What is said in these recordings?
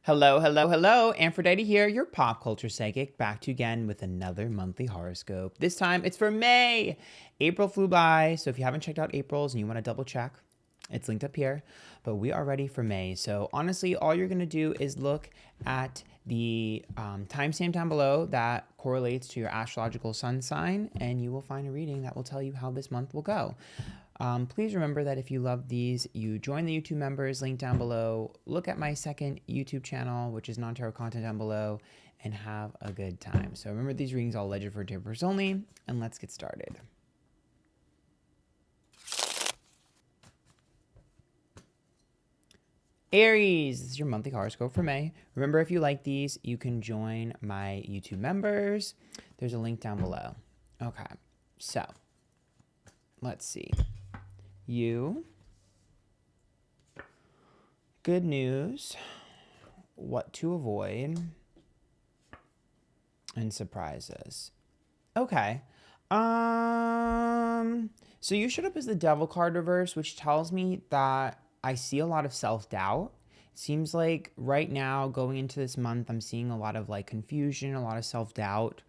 Hello, hello, hello. Antphrodite here, your pop culture psychic, back to you again with another monthly horoscope. This time it's for May. April flew by, so if you haven't checked out April's and you want to double check, it's linked up here. But we are ready for May. So honestly, all you're going to do is look at the timestamp down below that correlates to your astrological sun sign, and you will find a reading that will tell you how this month will go. Please remember that if you love these, you join the YouTube members, link down below. Look at my second YouTube channel, which is non-tarot content down below, and have a good time. So remember, these readings are all alleged for tippers only, and let's get started. Aries, this is your monthly horoscope for May. Remember, if you like these, you can join my YouTube members. There's a link down below. Okay, so let's see. Good news, what to avoid, and surprises. Okay. So you showed up as the Devil card reverse, which tells me that I see a lot of self-doubt. Seems like right now, going into this month, I'm seeing a lot of like confusion, a lot of self-doubt,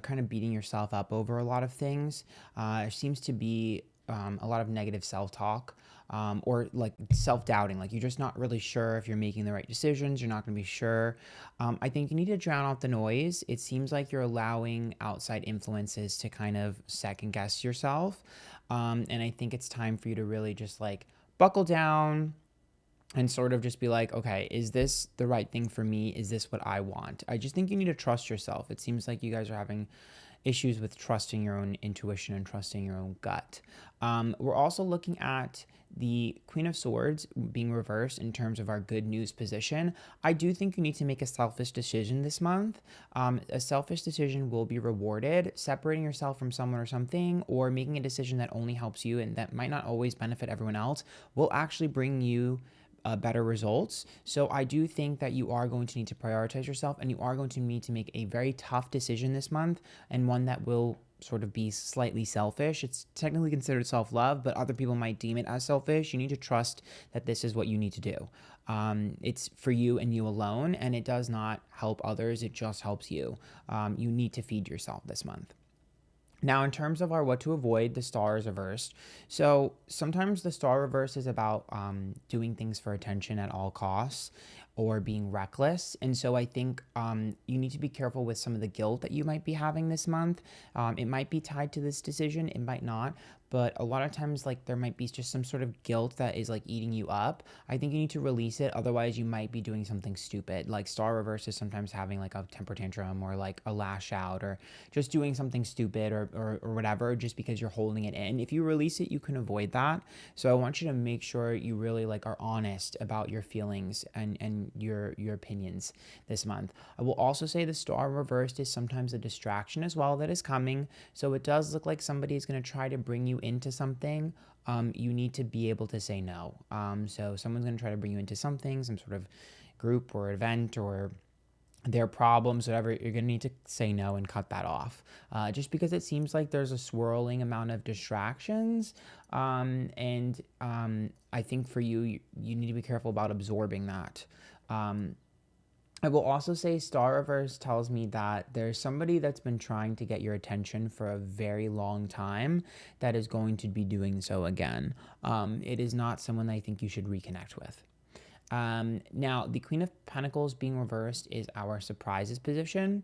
kind of beating yourself up over a lot of things. There seems to be a lot of negative self-talk, or like self-doubting, like you're just not really sure if you're making the right decisions. You're not going to be sure. I think you need to drown out the noise. It seems like you're allowing outside influences to kind of second guess yourself. And I think it's time for you to really just like buckle down and sort of just be like, okay, is this the right thing for me? Is this what I want? I just think you need to trust yourself. It seems like you guys are having issues with trusting your own intuition and trusting your own gut. We're also looking at the Queen of Swords being reversed in terms of our good news position. I do think you need to make a selfish decision this month. A selfish decision will be rewarded. Separating yourself from someone or something, or making a decision that only helps you and that might not always benefit everyone else, will actually bring you better results. So I do think that you are going to need to prioritize yourself, and you are going to need to make a very tough decision this month, and one that will sort of be slightly selfish. It's technically considered self-love, but other people might deem it as selfish. You need to trust that this is what you need to do. It's for you and you alone, and it does not help others. It just helps you. You need to feed yourself this month. Now, in terms of our what to avoid, the star is reversed. So sometimes the star reverse is about doing things for attention at all costs or being reckless. And so I think you need to be careful with some of the guilt that you might be having this month. It might be tied to this decision, it might not. But a lot of times, like, there might be just some sort of guilt that is like eating you up. I think you need to release it. Otherwise, you might be doing something stupid. Like, star reverse is sometimes having like a temper tantrum or like a lash out or just doing something stupid or whatever, just because you're holding it in. If you release it, you can avoid that. So I want you to make sure you really like are honest about your feelings and your opinions this month. I will also say the star reversed is sometimes a distraction as well that is coming. So it does look like somebody is going to try to bring you into something. You need to be able to say no. So someone's going to try to bring you into something, some sort of group or event or their problems, whatever. You're going to need to say no and cut that off, just because it seems like there's a swirling amount of distractions. And I think for you, you need to be careful about absorbing that. I will also say star reverse tells me that there's somebody that's been trying to get your attention for a very long time that is going to be doing so again. It is not someone I think you should reconnect with. Now, the Queen of Pentacles being reversed is our surprises position.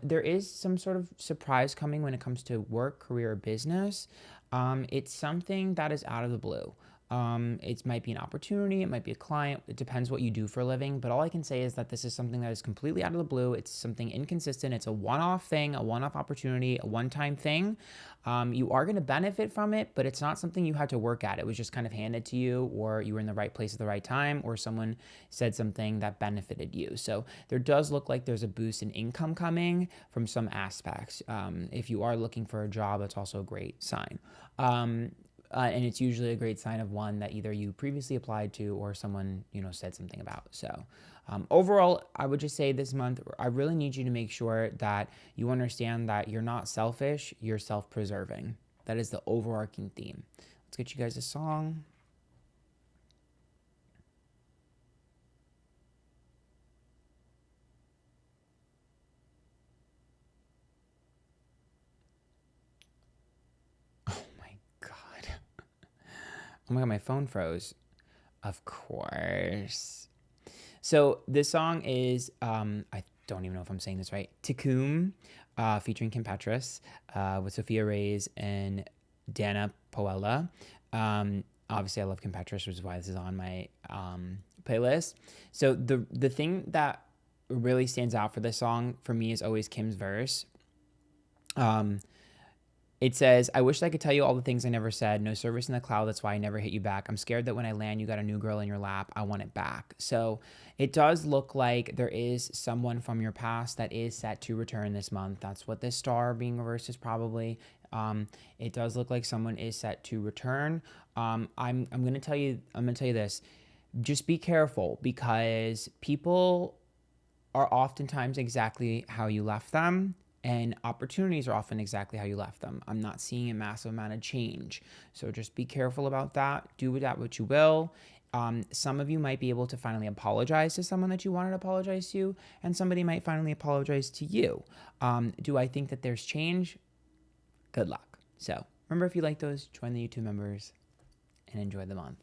There is some sort of surprise coming when it comes to work, career, or business. It's something that is out of the blue. It might be an opportunity, it might be a client, it depends what you do for a living, but all I can say is that this is something that is completely out of the blue. It's something inconsistent. It's a one-off thing, a one-off opportunity, a one-time thing. You are going to benefit from it, but it's not something you had to work at. It was just kind of handed to you, or you were in the right place at the right time, or someone said something that benefited you. So there does look like there's a boost in income coming from some aspects. If you are looking for a job, it's also a great sign. And it's usually a great sign of one that either you previously applied to or someone, said something about. So overall, I would just say this month, I really need you to make sure that you understand that you're not selfish, you're self-preserving. That is the overarching theme. Let's get you guys a song. Oh my God, my phone froze. Of course. So this song is, I don't even know if I'm saying this right, Tikum, featuring Kim Petras, with Sophia Reyes and Dana Poella. Obviously, I love Kim Petras, which is why this is on my playlist. So the thing that really stands out for this song for me is always Kim's verse. It says, I wish I could tell you all the things I never said. No service in the cloud. That's why I never hit you back. I'm scared that when I land, you got a new girl in your lap. I want it back. So it does look like there is someone from your past that is set to return this month. That's what this star being reversed is probably. It does look like someone is set to return. I'm gonna tell you this. Just be careful, because people are oftentimes exactly how you left them. And opportunities are often exactly how you left them. I'm not seeing a massive amount of change. So just be careful about that. Do with that what you will. Some of you might be able to finally apologize to someone that you wanted to apologize to, and somebody might finally apologize to you. Do I think that there's change? Good luck. So remember, if you like those, join the YouTube members and enjoy the month.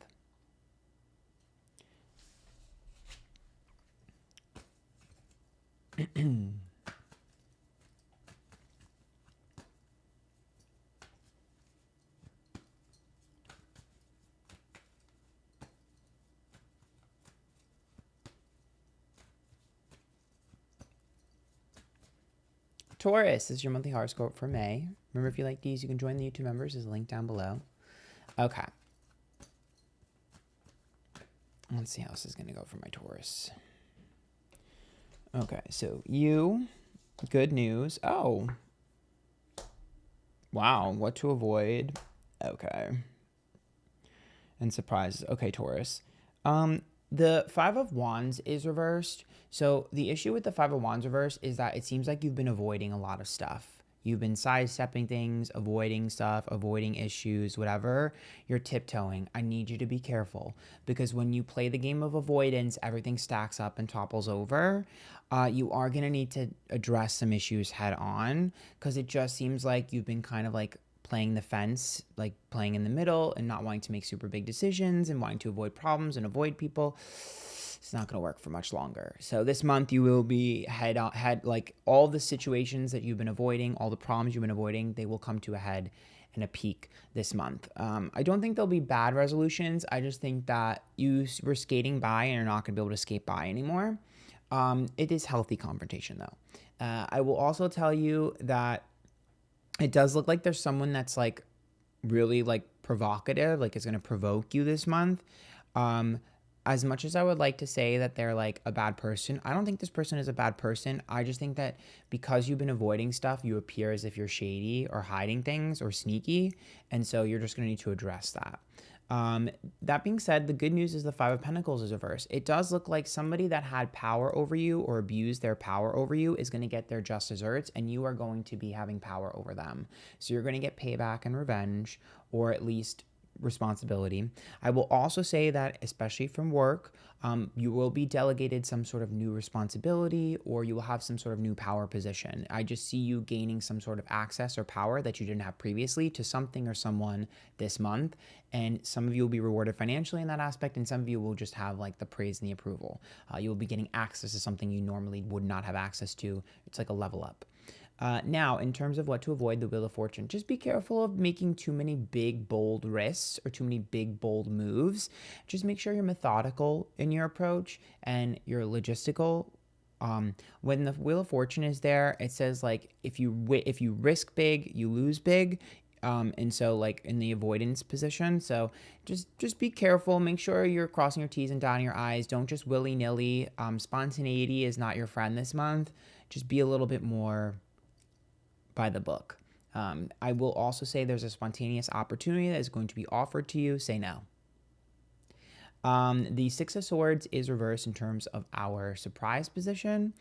Taurus, this is your monthly horoscope for May. Remember, if you like these, you can join the YouTube members. There's a link down below. Okay. Let's see how this is going to go for my Taurus. Okay, so you, good news. Oh. Wow, what to avoid. Okay. And surprises. Okay, Taurus. The Five of Wands is reversed. So the issue with the Five of Wands reversed is that it seems like you've been avoiding a lot of stuff. You've been sidestepping things, avoiding stuff, avoiding issues, whatever. You're tiptoeing. I need you to be careful, because when you play the game of avoidance, everything stacks up and topples over. You are going to need to address some issues head on, because it just seems like you've been kind of like playing the fence, like playing in the middle and not wanting to make super big decisions and wanting to avoid problems and avoid people. It's not going to work for much longer. So this month you will be head like all the situations that you've been avoiding, all the problems you've been avoiding, they will come to a head and a peak this month. I don't think there'll be bad resolutions. I just think that you were skating by and you're not going to be able to skate by anymore. It is healthy confrontation though. I will also tell you that it does look like there's someone that's like really like provocative, like it's going to provoke you this month. As much as I would like to say that they're like a bad person, I don't think this person is a bad person. I just think that because you've been avoiding stuff, you appear as if you're shady or hiding things or sneaky. And so you're just going to need to address that. That being said, the good news is the Five of Pentacles is reversed. It does look like somebody that had power over you or abused their power over you is going to get their just desserts, and you are going to be having power over them. So you're going to get payback and revenge, or at least responsibility. I will also say that, especially from work, you will be delegated some sort of new responsibility, or you will have some sort of new power position. I just see you gaining some sort of access or power that you didn't have previously to something or someone this month. And some of you will be rewarded financially in that aspect, and some of you will just have like the praise and the approval. You will be getting access to something you normally would not have access to. It's like a level up. Now, in terms of what to avoid, the Wheel of Fortune, just be careful of making too many big, bold risks or too many big, bold moves. Just make sure you're methodical in your approach and you're logistical. When the Wheel of Fortune is there, it says like if you risk big, you lose big. And so like in the avoidance position. So just be careful. Make sure you're crossing your T's and dotting your I's. Don't just willy-nilly. Spontaneity is not your friend this month. Just be a little bit more by the book. I will also say there's a spontaneous opportunity that is going to be offered to you. Say no. The Six of Swords is reversed in terms of our surprise position.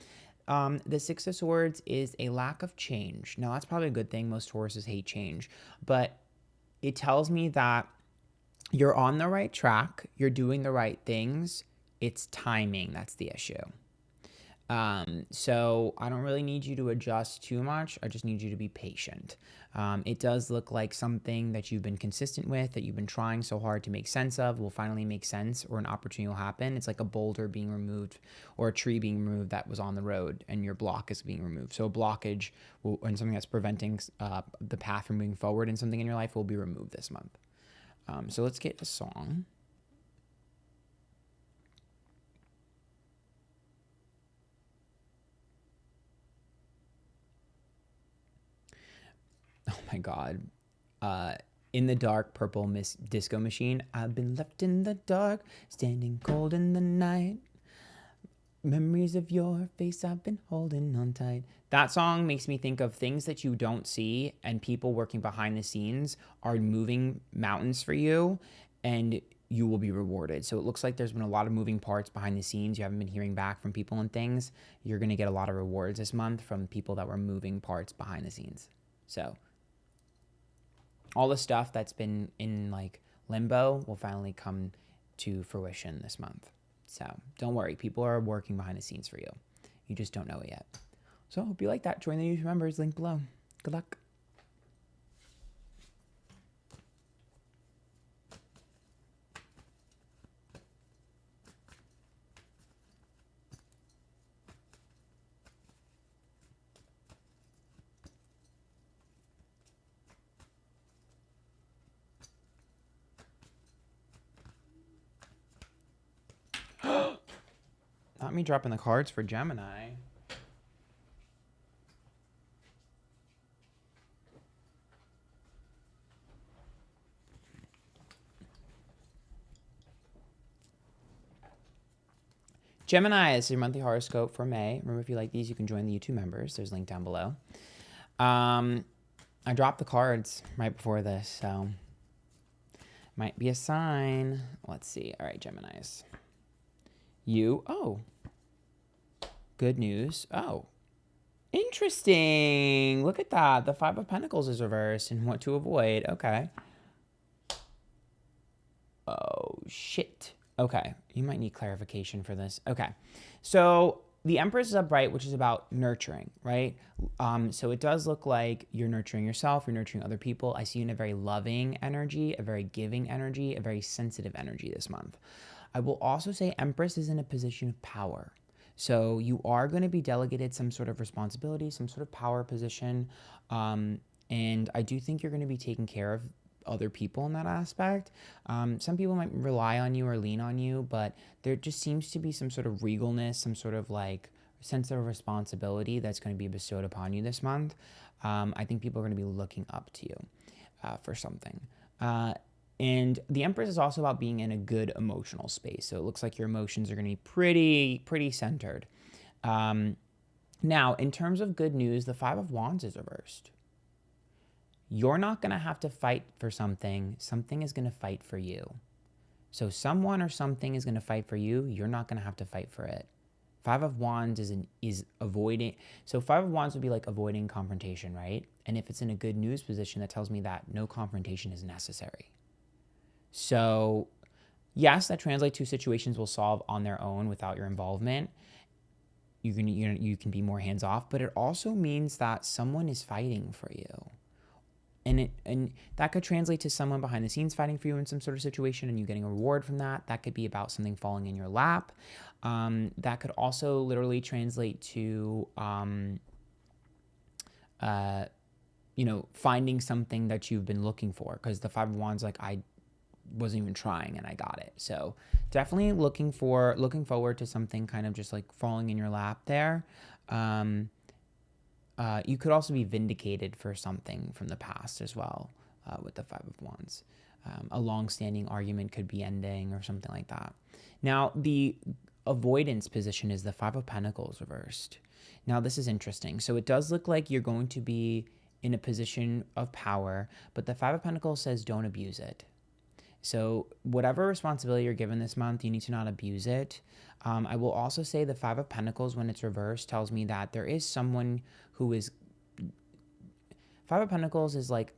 The Six of Swords is a lack of change. Now, that's probably a good thing. Most Tauruses hate change. But it tells me that you're on the right track. You're doing the right things. It's timing. That's the issue. So I don't really need you to adjust too much. I just need you to be patient. It does look like something that you've been consistent with, that you've been trying so hard to make sense of, will finally make sense, or an opportunity will happen. It's like a boulder being removed or a tree being removed that was on the road, and your block is being removed. So a blockage and something that's preventing the path from moving forward in something in your life will be removed this month. So let's get a song. Oh my God. In the dark, purple Miss Disco Machine. I've been left in the dark, standing cold in the night. Memories of your face I've been holding on tight. That song makes me think of things that you don't see, and people working behind the scenes are moving mountains for you, and you will be rewarded. So it looks like there's been a lot of moving parts behind the scenes. You haven't been hearing back from people and things. You're going to get a lot of rewards this month from people that were moving parts behind the scenes. So all the stuff that's been in like limbo will finally come to fruition this month. So don't worry, people are working behind the scenes for you. You just don't know it yet. So I hope you like that. Join the YouTube members, link below. Good luck. Not me dropping the cards for Gemini. Gemini is your monthly horoscope for May. Remember, if you like these, you can join the YouTube members. There's a link down below. I dropped the cards right before this, so might be a sign. Let's see. All right, Geminis. Good news. Oh, interesting. Look at that. The Five of Pentacles is reversed and what to avoid. Okay. Oh, shit. Okay. You might need clarification for this. Okay. So the Empress is upright, which is about nurturing, right? So it does look like you're nurturing yourself, you're nurturing other people. I see you in a very loving energy, a very giving energy, a very sensitive energy this month. I will also say Empress is in a position of power. So you are going to be delegated some sort of responsibility, some sort of power position. And I do think you're going to be taking care of other people in that aspect. Some people might rely on you or lean on you, but there just seems to be some sort of regalness, some sort of like sense of responsibility that's going to be bestowed upon you this month. I think people are going to be looking up to you for something. And the Empress is also about being in a good emotional space. So it looks like your emotions are going to be pretty centered. Now, in terms of good news, the Five of Wands is reversed. You're not going to have to fight for something. Something is going to fight for you. So someone or something is going to fight for you. You're not going to have to fight for it. Five of Wands is avoiding. So Five of Wands would be like avoiding confrontation, right? And if it's in a good news position, that tells me that no confrontation is necessary. So yes, that translates to situations will solve on their own without your involvement. You can be more hands off, but it also means that someone is fighting for you. And that could translate to someone behind the scenes fighting for you in some sort of situation and you getting a reward from that. That could be about something falling in your lap. That could also literally translate to, finding something that you've been looking for. Because the Five of Wands, like I wasn't even trying and I got it. So definitely looking forward to something kind of just like falling in your lap there. You could also be vindicated for something from the past as well with the Five of Wands. A long-standing argument could be ending or something like that. Now, the avoidance position is the Five of Pentacles reversed. Now, this is interesting. So it does look like you're going to be in a position of power, but the Five of Pentacles says don't abuse it. So whatever responsibility you're given this month, you need to not abuse it. I will also say the Five of Pentacles, when it's reversed, tells me that there is someone who is... Five of Pentacles is like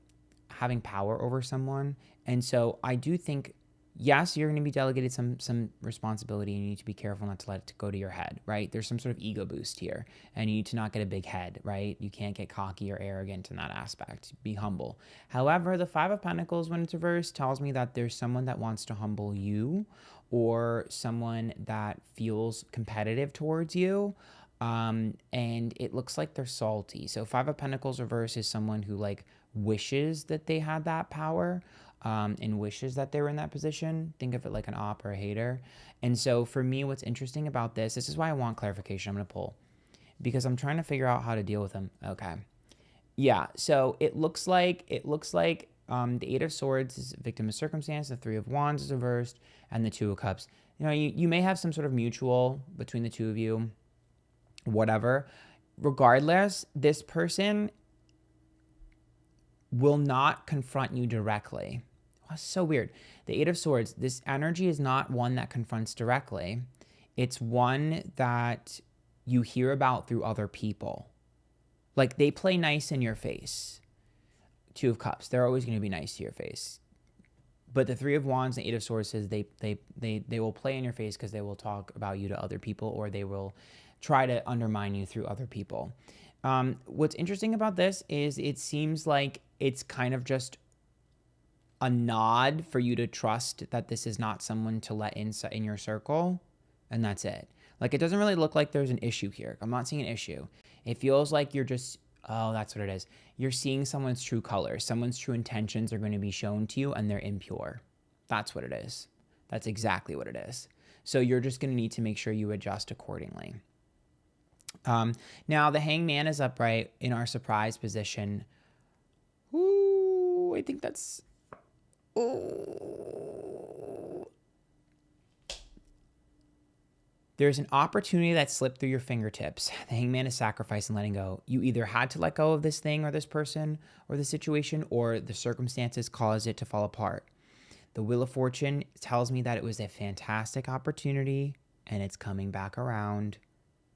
having power over someone. And so I do think yes, you're going to be delegated some responsibility, and you need to be careful not to let it go to your head, right? There's some sort of ego boost here, and you need to not get a big head, right? You can't get cocky or arrogant in that aspect. Be humble. However, the Five of Pentacles, when it's reversed, tells me that there's someone that wants to humble you, or someone that feels competitive towards you. And it looks like they're salty. So Five of Pentacles reverse is someone who like wishes that they had that power, and wishes that they were in that position. Think of it like an op or a hater. And so for me, what's interesting about this is why I want clarification. I'm going to pull because I'm trying to figure out how to deal with them. Okay. Yeah. So it looks like the Eight of Swords is a victim of circumstance. The Three of Wands is reversed, and the Two of Cups. You know, you may have some sort of mutual between the two of you, whatever. Regardless, this person will not confront you directly. That's so weird. The Eight of Swords, this energy is not one that confronts directly. It's one that you hear about through other people. Like they play nice in your face. Two of Cups, they're always going to be nice to your face. But the Three of Wands and Eight of Swords says they will play in your face because they will talk about you to other people, or they will try to undermine you through other people. What's interesting about this is it seems like it's kind of just a nod for you to trust that this is not someone to let in your circle, and that's it. Like, it doesn't really look like there's an issue here. I'm not seeing an issue. It feels like you're just, oh, that's what it is. You're seeing someone's true colors. Someone's true intentions are going to be shown to you, and they're impure. That's what it is. That's exactly what it is. So you're just going to need to make sure you adjust accordingly. Now, the Hangman is upright in our surprise position. Ooh, I think that's... Ooh. There's an opportunity that slipped through your fingertips. The Hangman is sacrifice and letting go. You either had to let go of this thing or this person or the situation, or the circumstances caused it to fall apart. The Wheel of Fortune tells me that it was a fantastic opportunity, and it's coming back around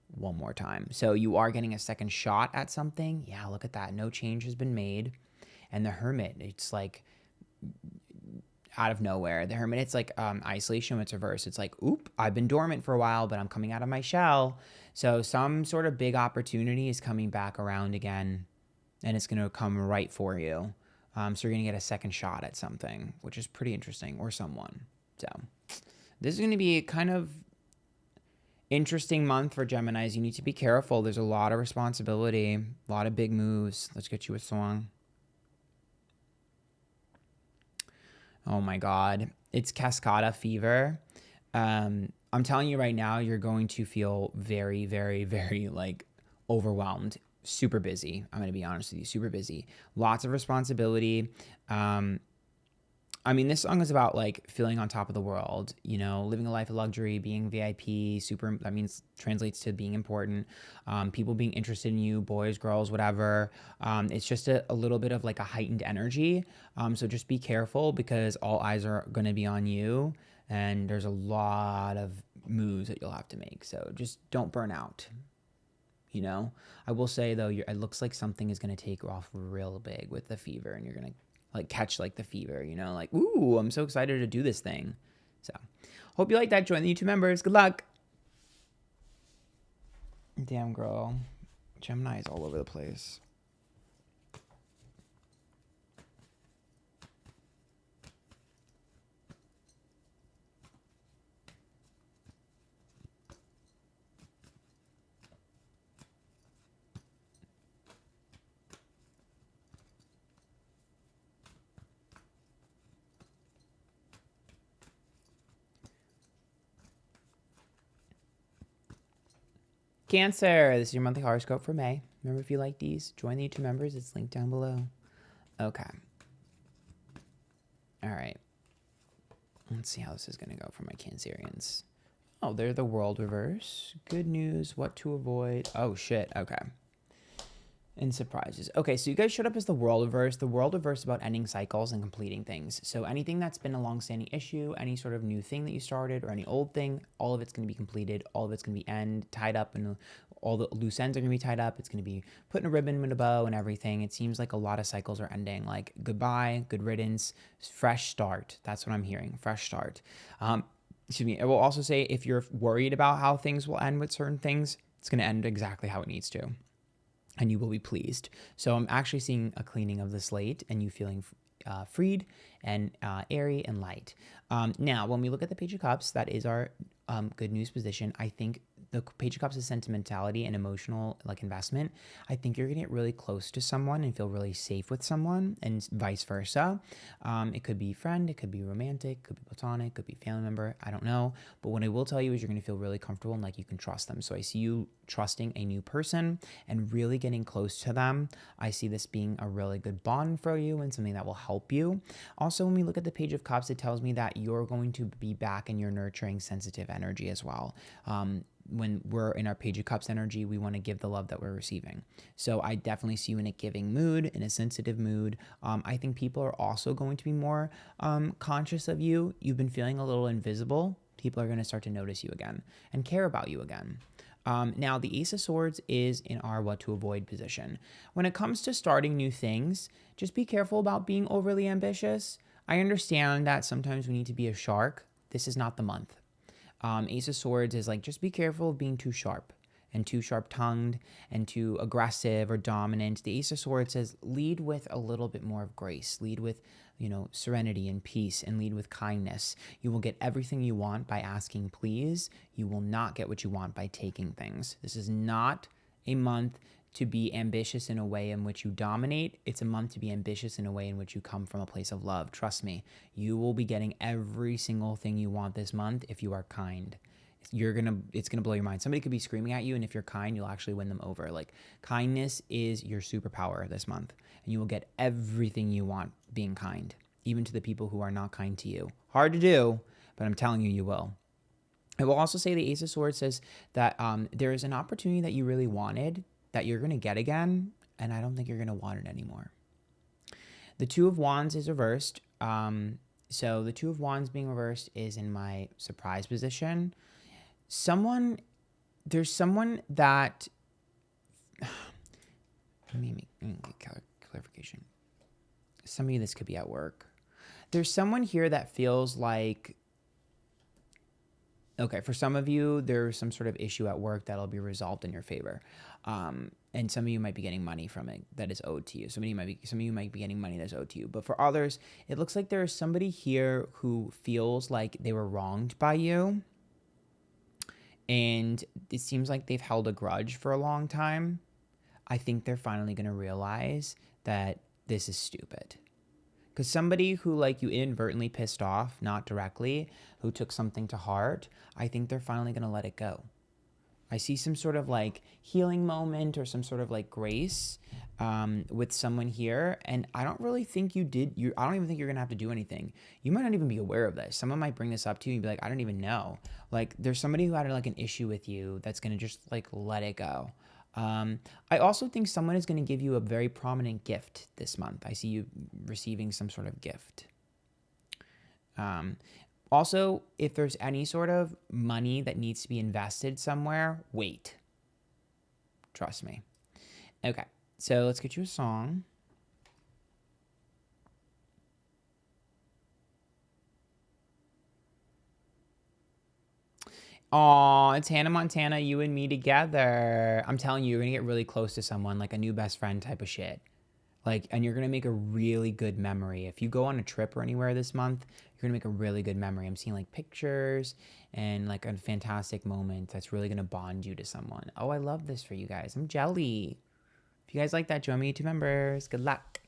one more time. So you are getting a second shot at something. Yeah, look at that. No change has been made. And the Hermit, it's like out of nowhere. The Hermit, it's like isolation with reverse. It's like, oop, I've been dormant for a while, but I'm coming out of my shell. So some sort of big opportunity is coming back around again, and it's going to come right for you. So you're going to get a second shot at something, which is pretty interesting, or someone. So this is going to be kind of interesting month for Geminis. You need to be careful. There's a lot of responsibility, a lot of big moves. Let's get you a song. Oh my God. It's Cascada fever. I'm telling you right now, you're going to feel very, very, very like overwhelmed. Super busy. I'm going to be honest with you. Super busy. Lots of responsibility. I mean, this song is about like feeling on top of the world, you know, living a life of luxury, being VIP, super, that means translates to being important, people being interested in you, boys, girls, whatever. It's just a little bit of like a heightened energy. So just be careful because all eyes are going to be on you, and there's a lot of moves that you'll have to make. So just don't burn out. You know, I will say though, it looks like something is going to take off real big with the fever, and you're going to like catch like the fever, you know, like, ooh, I'm so excited to do this thing. So hope you like that. Join the YouTube members. Good luck. Damn, girl. Gemini is all over the place. Cancer, this is your monthly horoscope for May. Remember, if you like these, join the YouTube members. It's linked down below. Okay. All right. Let's see how this is going to go for my Cancerians. Oh, they're the World reverse. Good news. What to avoid. Oh, shit. Okay. And surprises. Okay, so you guys showed up as the world reverse. The world reverse is about ending cycles and completing things. So anything that's been a long-standing issue, any sort of new thing that you started or any old thing, all of it's going to be completed. All of it's going to be tied up, and all the loose ends are going to be tied up. It's going to be put in a ribbon with a bow and everything. It seems like a lot of cycles are ending. Like goodbye, good riddance, fresh start. That's what I'm hearing. Fresh start. Excuse me. I will also say if you're worried about how things will end with certain things, it's going to end exactly how it needs to, and you will be pleased. So I'm actually seeing a cleaning of the slate and you feeling freed and airy and light. Now, when we look at the Page of Cups, that is our good news position. I think the Page of Cups is sentimentality and emotional like investment. I think you're gonna get really close to someone and feel really safe with someone, and vice versa. It could be friend, it could be romantic, could be platonic, could be family member. I don't know. But what I will tell you is you're gonna feel really comfortable and like you can trust them. So I see you trusting a new person and really getting close to them. I see this being a really good bond for you and something that will help you. Also, when we look at the Page of Cups, it tells me that you're going to be back in your nurturing, sensitive energy as well. When we're in our Page of Cups energy, we want to give the love that we're receiving. So I definitely see you in a giving mood, in a sensitive mood. I think people are also going to be more conscious of you. You've been feeling a little invisible. People are going to start to notice you again and care about you again. Now, the Ace of Swords is in our what to avoid position. When it comes to starting new things, just be careful about being overly ambitious. I understand that sometimes we need to be a shark. This is not the month. Ace of Swords is like, just be careful of being too sharp and too sharp-tongued and too aggressive or dominant. The Ace of Swords says lead with a little bit more of grace. Lead with, serenity and peace, and lead with kindness. You will get everything you want by asking please. You will not get what you want by taking things. This is not a month to be ambitious in a way in which you dominate. It's a month to be ambitious in a way in which you come from a place of love. Trust me, you will be getting every single thing you want this month if you are kind. It's gonna blow your mind. Somebody could be screaming at you, and if you're kind, you'll actually win them over. Like, kindness is your superpower this month, and you will get everything you want being kind, even to the people who are not kind to you. Hard to do, but I'm telling you, you will. I will also say the Ace of Swords says that there is an opportunity that you really wanted that you're going to get again, and I don't think you're going to want it anymore. The Two of Wands is reversed. So the Two of Wands being reversed is in my surprise position. There's someone that, let me get clarification. Some of you, this could be at work. There's someone here that feels like, okay, for some of you, there's some sort of issue at work that'll be resolved in your favor. And some of you might be getting money from it that is owed to you. Some of you might be getting money that's owed to you. But for others, it looks like there is somebody here who feels like they were wronged by you. And it seems like they've held a grudge for a long time. I think they're finally going to realize that this is stupid. Because somebody who, like, you inadvertently pissed off, not directly, who took something to heart, I think they're finally going to let it go. I see some sort of, like, healing moment or some sort of, like, grace with someone here. And I don't really think I don't even think you're going to have to do anything. You might not even be aware of this. Someone might bring this up to you and be like, I don't even know. Like, there's somebody who had, like, an issue with you that's going to just, like, let it go. I also think someone is going to give you a very prominent gift this month. I see you receiving some sort of gift. Also, if there's any sort of money that needs to be invested somewhere, wait. Trust me. Okay, so let's get you a song. Aw, it's Hannah Montana, You and Me Together. I'm telling you, you're going to get really close to someone, like a new best friend type of shit. Like, and you're going to make a really good memory. If you go on a trip or anywhere this month, you're going to make a really good memory. I'm seeing, like, pictures and, like, a fantastic moment that's really going to bond you to someone. Oh, I love this for you guys. I'm jelly. If you guys like that, join me, YouTube members. Good luck.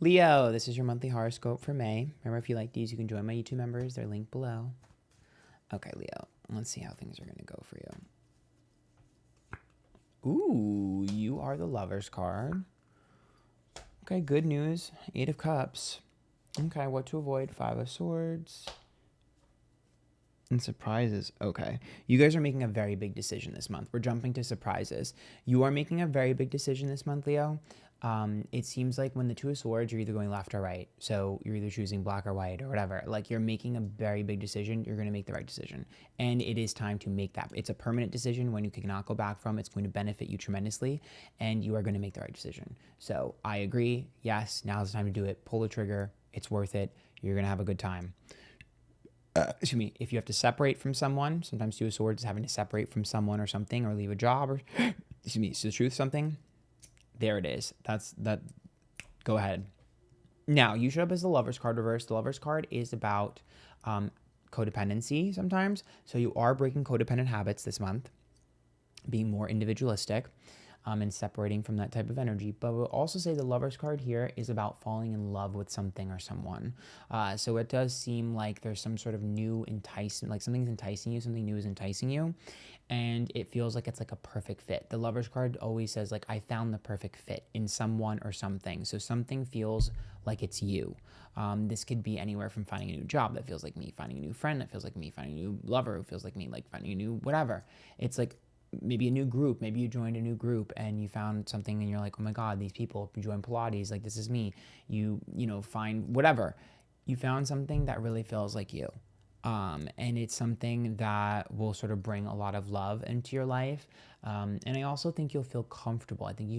Leo, this is your monthly horoscope for May. Remember, if you like these, you can join my YouTube members. They're linked below. Okay, Leo, let's see how things are going to go for you. Ooh, you are the Lover's card. Okay, good news. 8 of Cups. Okay, what to avoid? 5 of Swords. And surprises. Okay. You guys are making a very big decision this month. We're jumping to surprises. You are making a very big decision this month, Leo. It seems like when the 2 of Swords, you're either going left or right. So you're either choosing black or white or whatever. Like, you're making a very big decision. You're going to make the right decision. And it is time to make that. It's a permanent decision when you cannot go back from. It's going to benefit you tremendously. And you are going to make the right decision. So I agree. Yes, now's the time to do it. Pull the trigger. It's worth it. You're going to have a good time. Excuse me, if you have to separate from someone, sometimes 2 of Swords is having to separate from someone or something, or leave a job, or excuse me, so the truth, something. There it is. That's that. Go ahead. Now, you showed up as the Lover's card reversed. The Lover's card is about codependency sometimes. So you are breaking codependent habits this month, being more individualistic. And separating from that type of energy. But we'll also say the Lover's card here is about falling in love with something or someone. So it does seem like there's some sort of new enticement, like something's enticing you, something new is enticing you. And it feels like it's like a perfect fit. The Lover's card always says, like, I found the perfect fit in someone or something. So something feels like it's you. This could be anywhere from finding a new job that feels like me, finding a new friend that feels like me, finding a new lover who feels like me, like finding a new whatever. It's like, maybe a new group, maybe you joined a new group and you found something and you're like, oh my God, these people, you join Pilates, like this is me. You know, find whatever. You found something that really feels like you. And it's something that will sort of bring a lot of love into your life. And I also think you'll feel comfortable. I think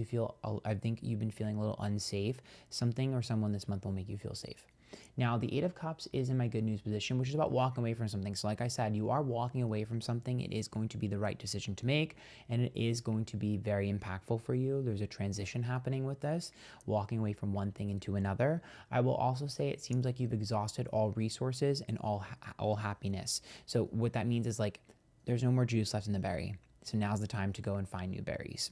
you've been feeling a little unsafe. Something or someone this month will make you feel safe. Now, the 8 of Cups is in my good news position, which is about walking away from something. So like I said, you are walking away from something. It is going to be the right decision to make, and it is going to be very impactful for you. There's a transition happening with this, walking away from one thing into another. I will also say it seems like you've exhausted all resources and all happiness. So what that means is, like, there's no more juice left in the berry. So now's the time to go and find new berries.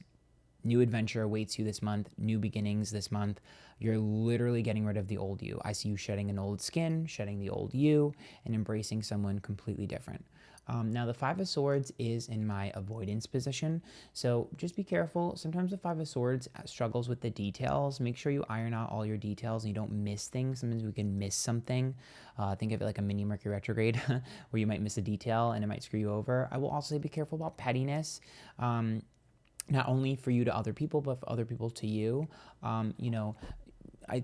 New adventure awaits you this month, new beginnings this month. You're literally getting rid of the old you. I see you shedding an old skin, shedding the old you, and embracing someone completely different. Now, the 5 of Swords is in my avoidance position, so just be careful. Sometimes the 5 of Swords struggles with the details. Make sure you iron out all your details and you don't miss things. Sometimes we can miss something. Think of it like a mini Mercury retrograde where you might miss a detail and it might screw you over. I will also say be careful about pettiness. Not only for you to other people, but for other people to you. I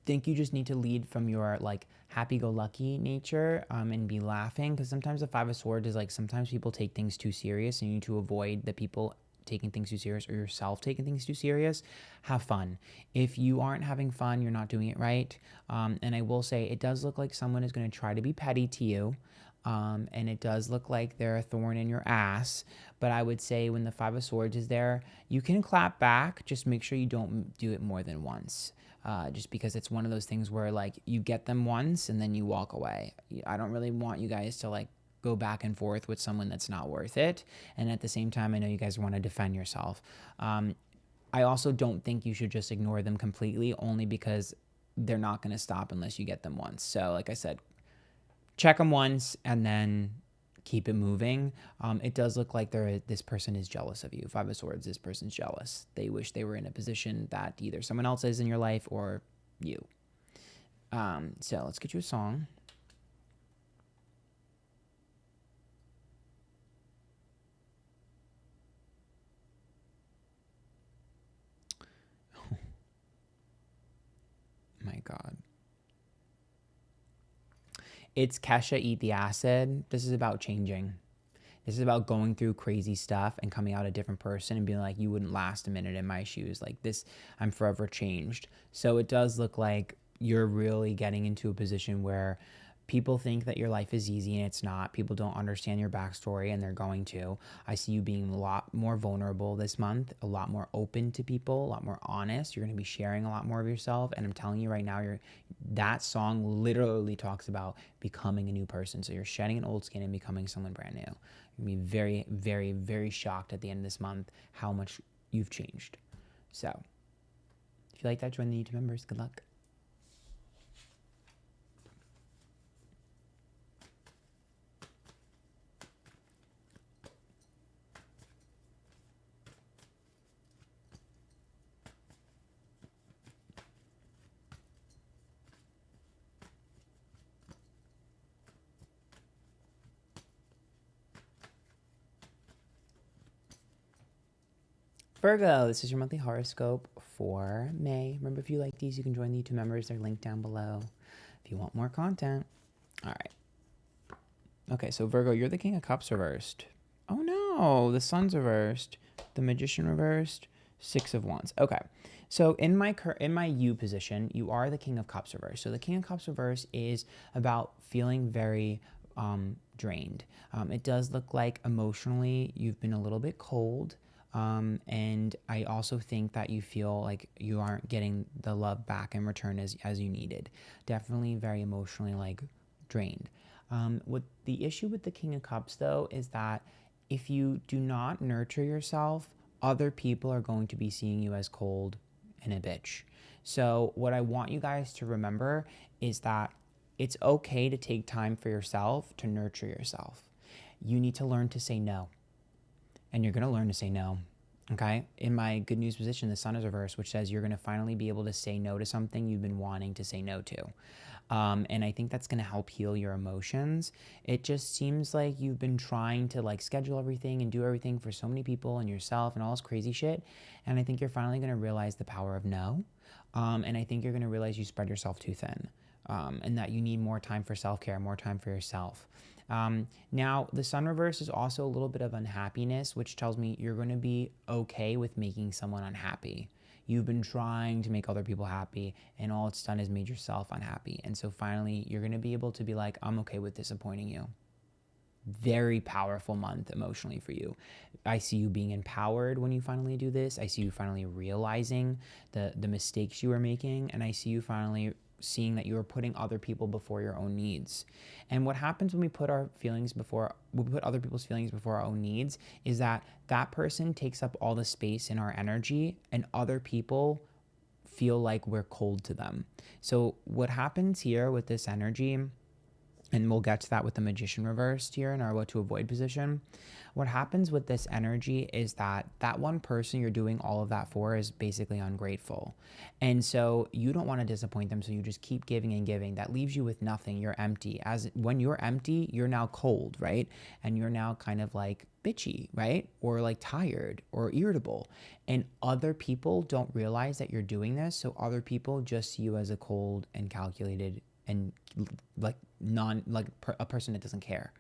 think you just need to lead from your, like, happy-go-lucky nature and be laughing, because sometimes the 5 of Swords is like, sometimes people take things too serious and you need to avoid the people taking things too serious or yourself taking things too serious. Have fun. If you aren't having fun, you're not doing it right. And I will say it does look like someone is going to try to be petty to you. And it does look like they're a thorn in your ass. But I would say when the 5 of Swords is there, you can clap back. Just make sure you don't do it more than once. Just because it's one of those things where, like, you get them once and then you walk away. I don't really want you guys to, like, go back and forth with someone that's not worth it. And at the same time, I know you guys want to defend yourself. I also don't think you should just ignore them completely, only because they're not going to stop unless you get them once. So like I said, check them once and then keep it moving. It does look like this person is jealous of you. 5 of Swords, this person's jealous. They wish they were in a position that either someone else is in your life or you. So let's get you a song. My God. It's Kesha, Eat the Acid. This is about changing. This is about going through crazy stuff and coming out a different person and being like, you wouldn't last a minute in my shoes. Like this, I'm forever changed. So it does look like you're really getting into a position where people think that your life is easy and it's not. People don't understand your backstory and they're going to. I see you being a lot more vulnerable this month, a lot more open to people, a lot more honest. You're going to be sharing a lot more of yourself. And I'm telling you right now, that song literally talks about becoming a new person. So you're shedding an old skin and becoming someone brand new. You're going to be very, very, very shocked at the end of this month how much you've changed. So if you like that, join the YouTube members. Good luck. Virgo, this is your monthly horoscope for May. Remember, if you like these, you can join the YouTube members. They're linked down below if you want more content. All right. Okay, so Virgo, you're the King of Cups reversed. Oh no, the Sun's reversed, the Magician reversed, Six of Wands. Okay, so in my U position, you are the King of Cups reversed. So the King of Cups reversed is about feeling very drained. It does look like emotionally you've been a little bit cold. And I also think that you feel like you aren't getting the love back in return as you needed. Definitely very emotionally like drained. What the issue with the King of Cups though is that if you do not nurture yourself, other people are going to be seeing you as cold and a bitch. So what I want you guys to remember is that it's okay to take time for yourself to nurture yourself. You need to learn to say no. And you're going to learn to say no. Okay? In my good news position, the Sun is reversed, which says you're going to finally be able to say no to something you've been wanting to say no to. And I think that's going to help heal your emotions. It just seems like you've been trying to like schedule everything and do everything for so many people and yourself and all this crazy shit. And I think you're finally going to realize the power of no. And I think you're going to realize you spread yourself too thin. And that you need more time for self-care, more time for yourself. Now, the Sun reverse is also a little bit of unhappiness, which tells me you're going to be okay with making someone unhappy. You've been trying to make other people happy, and all it's done is made yourself unhappy. And so finally, you're going to be able to be like, I'm okay with disappointing you. Very powerful month emotionally for you. I see you being empowered when you finally do this. I see you finally realizing the mistakes you were making, and I see you finally seeing that you are putting other people before your own needs. And what happens when we put other people's feelings before our own needs is that person takes up all the space in our energy, and other people feel like we're cold to them. So what happens here with this energy, and we'll get to that with the Magician reversed here in our what to avoid position. What happens with this energy is that one person you're doing all of that for is basically ungrateful. And so you don't want to disappoint them, so you just keep giving and giving. That leaves you with nothing. You're empty. As when you're empty, you're now cold, right? And you're now kind of like bitchy, right? Or like tired or irritable. And other people don't realize that you're doing this, so other people just see you as a cold and calculated and like a person that doesn't care,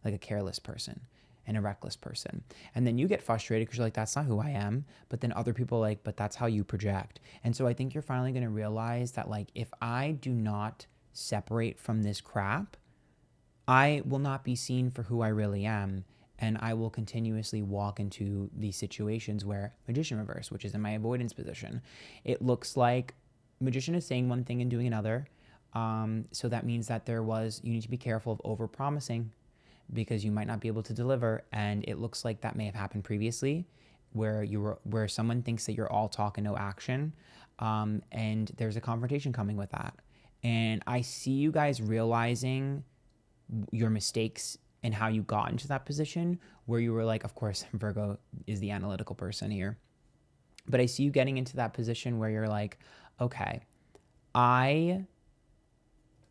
like a careless person and a reckless person. And then you get frustrated because you're like, that's not who I am. But then other people are like, but that's how you project. And so I think you're finally going to realize that like, if I do not separate from this crap, I will not be seen for who I really am. And I will continuously walk into these situations where Magician reverse, which is in my avoidance position, it looks like Magician is saying one thing and doing another. So that means that you need to be careful of over-promising because you might not be able to deliver. And it looks like that may have happened previously where someone thinks that you're all talk and no action. And there's a confrontation coming with that. And I see you guys realizing your mistakes and how you got into that position where you were like, of course, Virgo is the analytical person here. But I see you getting into that position where you're like, okay,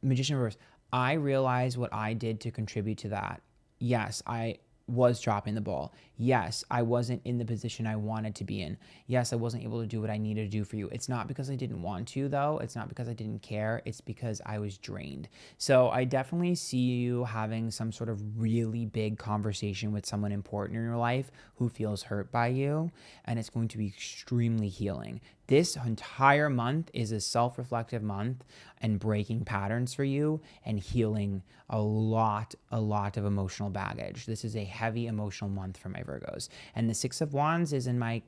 Magician reverse, I realize what I did to contribute to that. Yes, I was dropping the ball. Yes, I wasn't in the position I wanted to be in. Yes, I wasn't able to do what I needed to do for you. It's not because I didn't want to, though. It's not because I didn't care. It's because I was drained. So I definitely see you having some sort of really big conversation with someone important in your life who feels hurt by you, and it's going to be extremely healing. This entire month is a self-reflective month and breaking patterns for you and healing a lot of emotional baggage. This is a heavy emotional month for my Virgos. And the Six of Wands is in my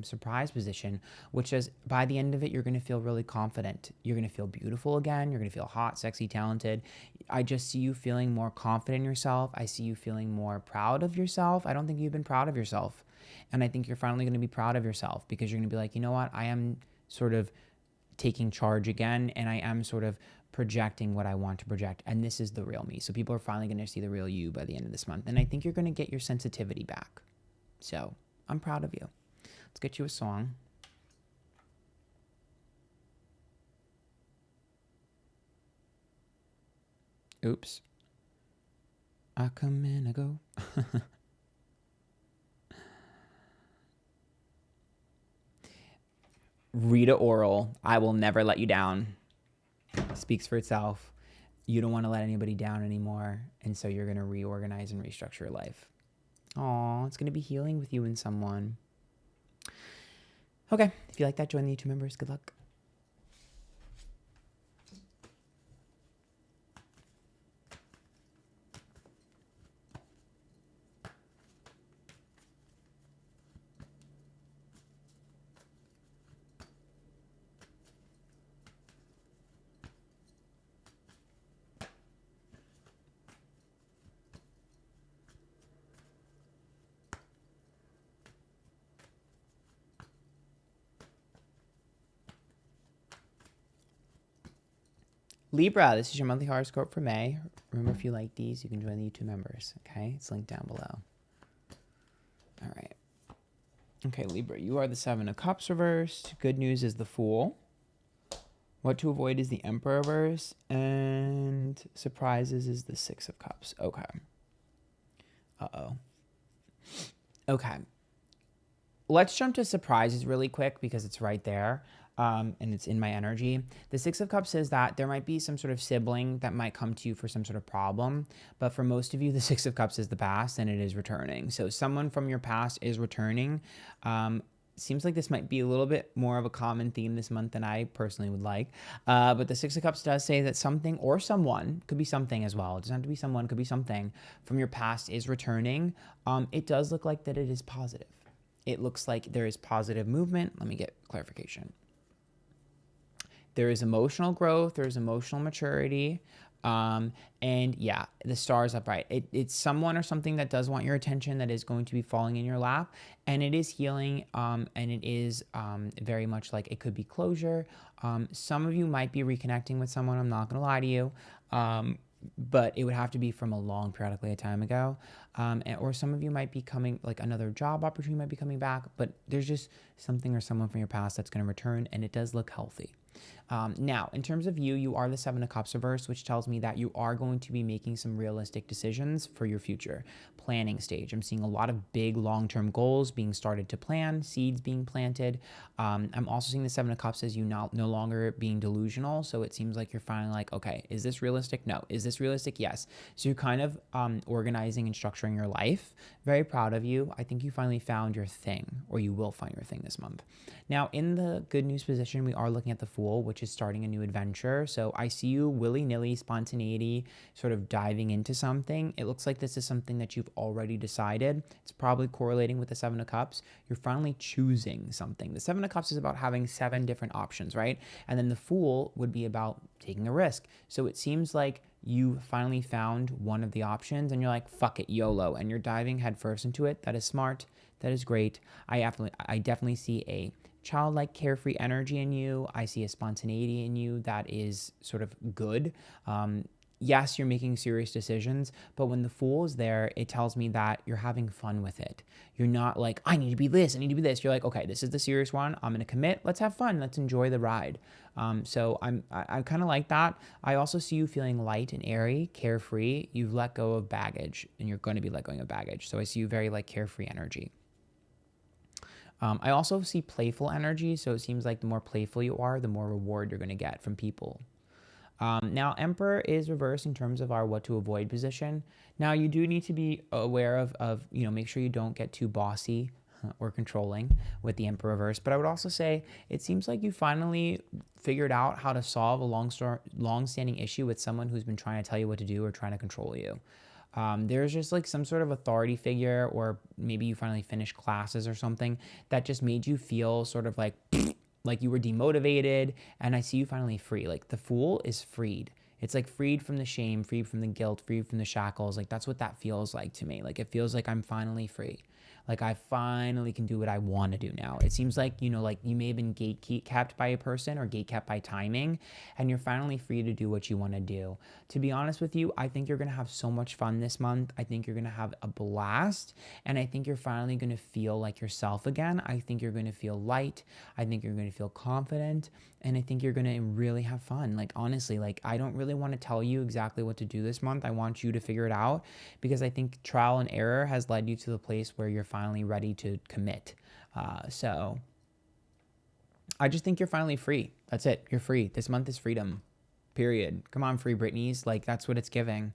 surprise position, which is by the end of it, you're going to feel really confident. You're going to feel beautiful again. You're going to feel hot, sexy, talented. I just see you feeling more confident in yourself. I see you feeling more proud of yourself. I don't think you've been proud of yourself. And I think you're finally going to be proud of yourself because you're going to be like, you know what? I am sort of taking charge again, and I am sort of projecting what I want to project. And this is the real me. So people are finally going to see the real you by the end of this month. And I think you're going to get your sensitivity back. So I'm proud of you. Let's get you a song. Oops. I come and I go. Rita Oral, I will never let you down. Speaks for itself. You don't want to let anybody down anymore. And so you're going to reorganize and restructure your life. Aw, it's going to be healing with you and someone. Okay, if you like that, join the YouTube members. Good luck. Libra, this is your monthly horoscope for May. Remember, if you like these, you can join the YouTube members. Okay, it's linked down below. All right. Okay, Libra, you are the Seven of Cups reversed. Good news is the Fool. What to avoid is the Emperor reverse. And surprises is the Six of Cups. Okay. Uh-oh. Okay. Let's jump to surprises really quick because it's right there. And it's in my energy. The Six of Cups says that there might be some sort of sibling that might come to you for some sort of problem. But for most of you, the Six of Cups is the past and it is returning. So someone from your past is returning. Seems like this might be a little bit more of a common theme this month than I personally would like. But the Six of Cups does say that something or someone, could be something as well. It doesn't have to be someone, could be something from your past is returning. It does look like that it is positive. It looks like there is positive movement. Let me get clarification. There is emotional growth. There's emotional maturity. And yeah, the stars upright. It's someone or something that does want your attention that is going to be falling in your lap. And it is healing. And it is very much like it could be closure. Some of you might be reconnecting with someone. I'm not going to lie to you. But it would have to be from a long periodically a time ago. Or some of you might be coming, like another job opportunity might be coming back. But there's just something or someone from your past that's going to return. And it does look healthy. Now, in terms of you, you are the Seven of Cups reverse, which tells me that you are going to be making some realistic decisions for your future. Planning stage. I'm seeing a lot of big long-term goals being started to plan, seeds being planted. I'm also seeing the Seven of Cups as you no longer being delusional. So it seems like you're finally like, okay, is this realistic? No. Is this realistic? Yes. So you're kind of organizing and structuring your life. Very proud of you. I think you finally found your thing, or you will find your thing this month. Now, in the good news position, we are looking at the Fool, which is starting a new adventure. So I see you willy-nilly, spontaneity, sort of diving into something. It looks like this is something that you've already decided. It's probably correlating with the Seven of Cups. You're finally choosing something. The Seven of Cups is about having 7 different options, right? And then the Fool would be about taking a risk. So it seems like you finally found one of the options and you're like, fuck it, YOLO. And you're diving headfirst into it. That is smart. That is great. I definitely see a childlike carefree energy in you. I see a spontaneity in you that is sort of good. Yes, you're making serious decisions, but when the Fool is there, it tells me that you're having fun with it. You're not like, I need to be this, I need to be this. You're like, okay, this is the serious one. I'm going to commit. Let's have fun. Let's enjoy the ride. So I kind of like that. I also see you feeling light and airy, carefree. You've let go of baggage and you're going to be let go of baggage. So I see you very like carefree energy. I also see playful energy. So it seems like the more playful you are, the more reward you're going to get from people. Now, Emperor is reversed in terms of our what to avoid position. Now, you do need to be aware of make sure you don't get too bossy or controlling with the Emperor reverse. But I would also say it seems like you finally figured out how to solve a long-standing issue with someone who's been trying to tell you what to do or trying to control you. There's just like some sort of authority figure, or maybe you finally finished classes or something that just made you feel sort of like you were demotivated, and I see you finally free. Like the Fool is freed. It's like freed from the shame, freed from the guilt, freed from the shackles. Like that's what that feels like to me. Like it feels like I'm finally free. Like I finally can do what I want to do now. It seems like, like you may have been gatekept by a person or gatekept by timing, and you're finally free to do what you want to do. To be honest with you, I think you're going to have so much fun this month. I think you're going to have a blast, and I think you're finally going to feel like yourself again. I think you're going to feel light. I think you're going to feel confident, and I think you're going to really have fun. Like honestly, like I don't really want to tell you exactly what to do this month. I want you to figure it out, because I think trial and error has led you to the place where you're finally ready to commit. So I just think you're finally free. That's it. You're free. This month is freedom. Period. Come on, free Britneys. Like, that's what it's giving.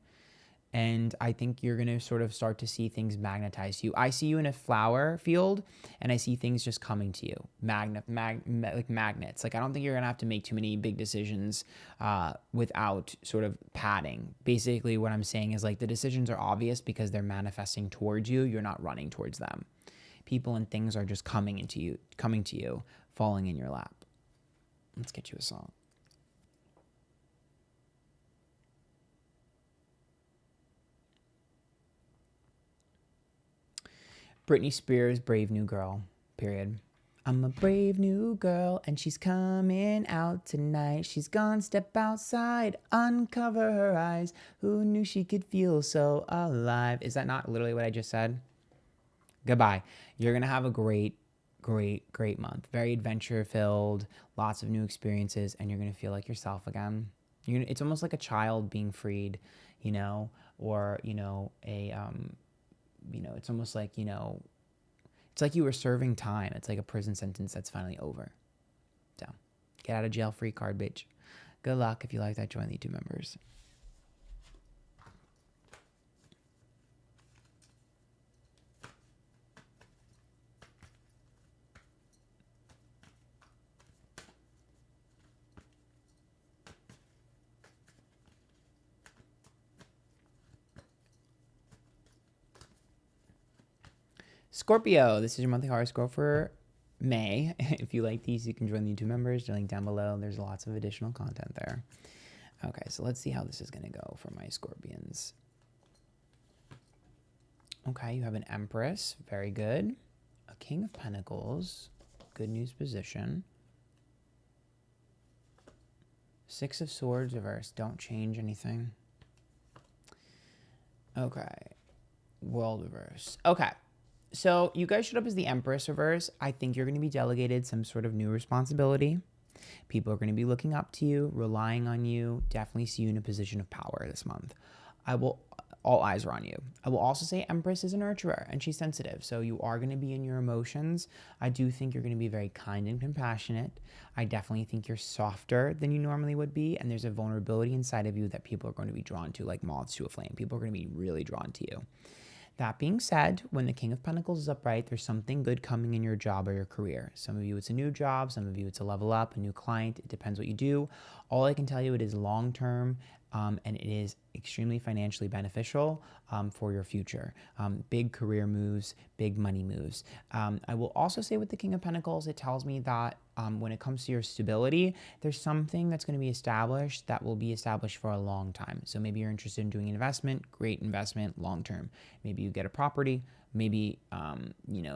And I think you're going to sort of start to see things magnetize you. I see you in a flower field, and I see things just coming to you. Like magnets. Like, I don't think you're going to have to make too many big decisions without sort of padding. Basically, what I'm saying is, like, the decisions are obvious because they're manifesting towards you. You're not running towards them. People and things are just coming to you, falling in your lap. Let's get you a song. Britney Spears, Brave New Girl, period. I'm a brave new girl and she's coming out tonight. She's gone step outside, uncover her eyes. Who knew she could feel so alive? Is that not literally what I just said? Goodbye. You're going to have a great month. Very adventure filled, lots of new experiences, and you're going to feel like yourself again. It's almost like a child being freed, or, it's almost like, it's like you were serving time. It's like a prison sentence that's finally over. So, get out of jail free card, bitch. Good luck. If you like that, join the 2 members. Scorpio, this is your monthly horoscope for May. If you like these, you can join the 2 members. The link down below. There's lots of additional content there. Okay, so let's see how this is going to go for my Scorpions. Okay, you have an Empress. Very good. A King of Pentacles. Good news position. 6 of Swords reversed. Don't change anything. Okay. World reverse. Okay. So you guys showed up as the Empress reverse. I think you're going to be delegated some sort of new responsibility. People are going to be looking up to you, relying on you. Definitely see you in a position of power this month. All eyes are on you. I will also say Empress is a nurturer and she's sensitive. So you are going to be in your emotions. I do think you're going to be very kind and compassionate. I definitely think you're softer than you normally would be. And there's a vulnerability inside of you that people are going to be drawn to, like moths to a flame. People are going to be really drawn to you. That being said, when the King of Pentacles is upright, there's something good coming in your job or your career. Some of you, it's a new job. Some of you, it's a level up, a new client. It depends what you do. All I can tell you, it is long-term, and it is extremely financially beneficial for your future. Big career moves, big money moves. I will also say with the King of Pentacles, it tells me that when it comes to your stability, there's something that's going to be established that will be established for a long time. So maybe you're interested in doing an investment, great investment, long-term. Maybe you get a property. Maybe,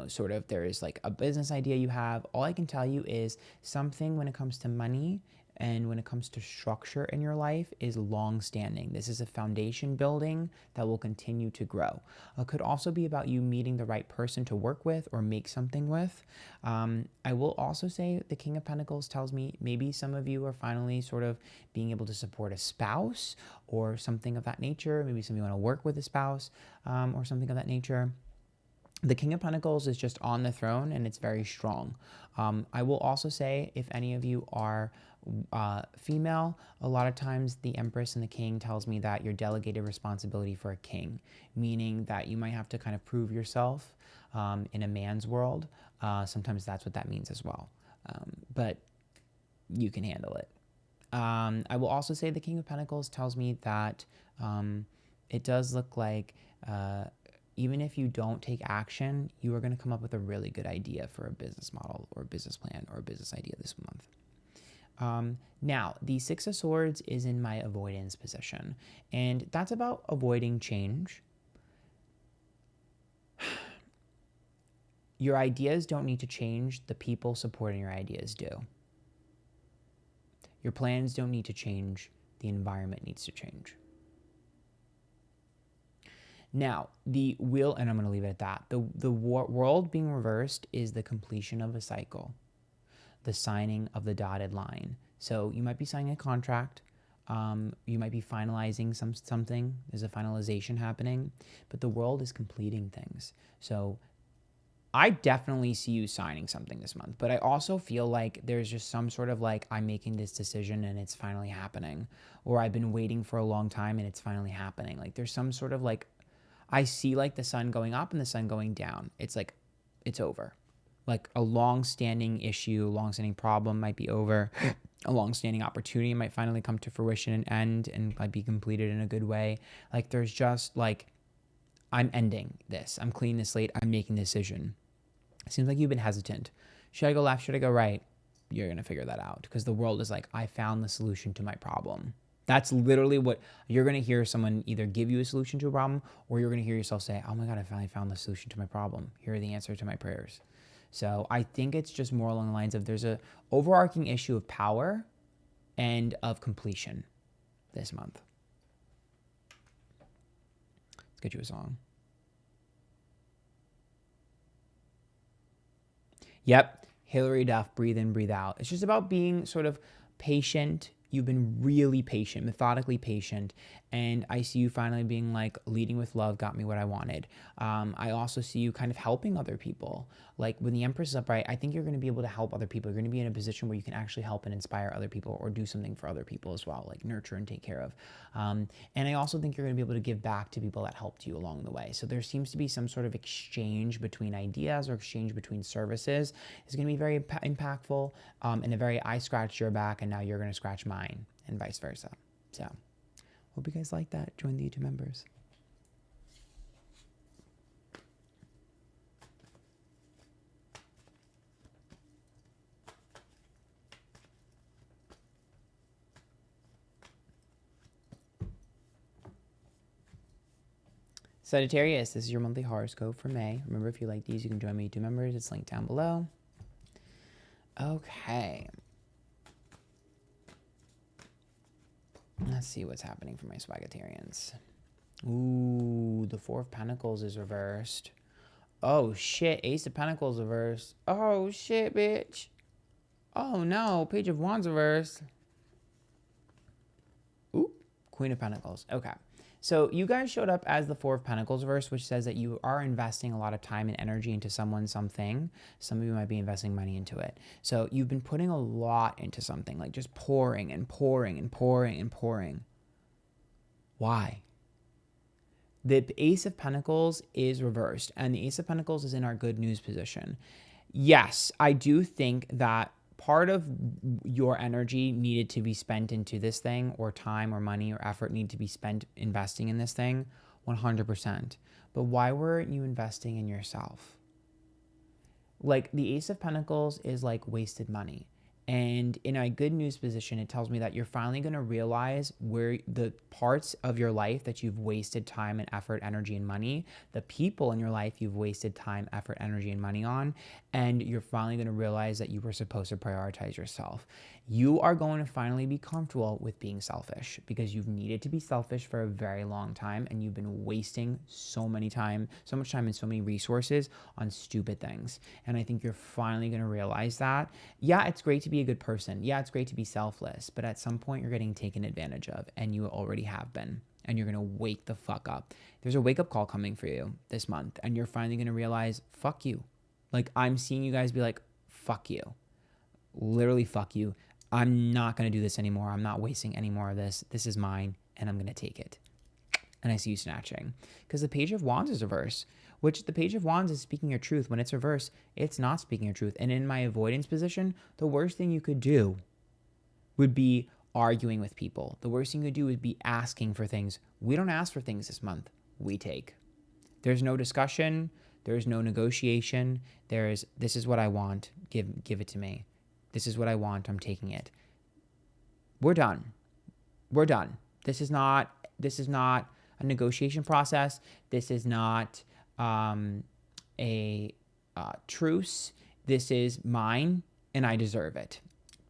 sort of there is like a business idea you have. All I can tell you is something when it comes to money and when it comes to structure in your life is long-standing. This is a foundation building that will continue to grow. It could also be about you meeting the right person to work with or make something with. I will also say the King of Pentacles tells me maybe some of you are finally sort of being able to support a spouse or something of that nature. Maybe some of you want to work with a spouse or something of that nature. The King of Pentacles is just on the throne and it's very strong. I will also say if any of you are female, a lot of times the Empress and the King tells me that you're delegated responsibility for a king, meaning that you might have to kind of prove yourself in a man's world. Sometimes that's what that means as well. But you can handle it. I will also say the King of Pentacles tells me that it does look like even if you don't take action, you are going to come up with a really good idea for a business model or a business plan or a business idea this month. Now, the 6 of Swords is in my avoidance position, and that's about avoiding change. Your ideas don't need to change. The people supporting your ideas do. Your plans don't need to change. The environment needs to change. Now, the wheel, and I'm going to leave it at that. The world being reversed is the completion of a cycle, the signing of the dotted line. So you might be signing a contract. You might be finalizing something. There's a finalization happening, but the world is completing things. So I definitely see you signing something this month, but I also feel like there's just some sort of like, I'm making this decision and it's finally happening, or I've been waiting for a long time and it's finally happening. Like there's some sort of like, I see like the sun going up and the sun going down. It's like, it's over. Like a long-standing issue, long-standing problem might be over. A long-standing opportunity might finally come to fruition and end and might be completed in a good way. Like there's just like, I'm ending this. I'm cleaning the slate. I'm making a decision. It seems like you've been hesitant. Should I go left? Should I go right? You're going to figure that out because the world is like, I found the solution to my problem. That's literally what you're going to hear someone either give you a solution to a problem, or you're going to hear yourself say, oh my God, I finally found the solution to my problem. Here are the answers to my prayers. So I think it's just more along the lines of there's a overarching issue of power and of completion this month. Let's get you a song. Yep. Hilary Duff, Breathe In, Breathe Out. It's just about being sort of patient. You've been really patient, methodically patient. And I see you finally being like, leading with love got me what I wanted. I also see you kind of helping other people. Like when the Empress is upright, I think you're going to be able to help other people. You're going to be in a position where you can actually help and inspire other people or do something for other people as well, like nurture and take care of. And I also think you're going to be able to give back to people that helped you along the way. So there seems to be some sort of exchange between ideas or exchange between services. It's going to be very impactful and a very, I scratched your back and now you're going to scratch mine and vice versa. So hope you guys like that. Join the YouTube members. Sagittarius, this is your monthly horoscope for May. Remember, if you like these, you can join my YouTube members. It's linked down below. Okay. Let's see what's happening for my Swagatarians. Ooh, the Four of Pentacles is reversed. Oh, shit. Ace of Pentacles reversed. Oh, shit, bitch. Oh, no. Page of Wands reversed. Ooh, Queen of Pentacles. Okay. So you guys showed up as the Four of Pentacles reverse, which says that you are investing a lot of time and energy into someone, something. Some of you might be investing money into it. So you've been putting a lot into something, like just pouring and pouring and pouring and pouring. Why? The Ace of Pentacles is reversed, and the Ace of Pentacles is in our good news position. Yes, I do think that part of your energy needed to be spent into this thing, or time or money or effort need to be spent investing in this thing, 100%. But why weren't you investing in yourself? Like the Ace of Pentacles is like wasted money. And in a good news position, it tells me that you're finally going to realize where the parts of your life that you've wasted time and effort, energy, and money, the people in your life you've wasted time, effort, energy, and money on, and you're finally going to realize that you were supposed to prioritize yourself. You are going to finally be comfortable with being selfish because you've needed to be selfish for a very long time, and you've been wasting so much time and so many resources on stupid things. And I think you're finally going to realize that. Yeah, it's great to be a good person. Yeah, it's great to be selfless, but at some point you're getting taken advantage of, and you already have been, and you're going to wake the fuck up. There's a wake-up call coming for you this month, and you're finally going to realize, fuck you. Like, I'm seeing you guys be like, fuck you. Literally, fuck you. I'm not going to do this anymore. I'm not wasting any more of this. This is mine, and I'm going to take it. And I see you snatching. Because the Page of Wands is reversed, which the Page of Wands is speaking your truth. When it's reversed, it's not speaking your truth. And in my avoidance position, the worst thing you could do would be arguing with people. The worst thing you could do would be asking for things. We don't ask for things this month. We take. There's no discussion. There's no negotiation. This is what I want. Give it to me. This is what I want. I'm taking it. We're done. We're done. This is not a negotiation process. This is not a truce. This is mine, and I deserve it.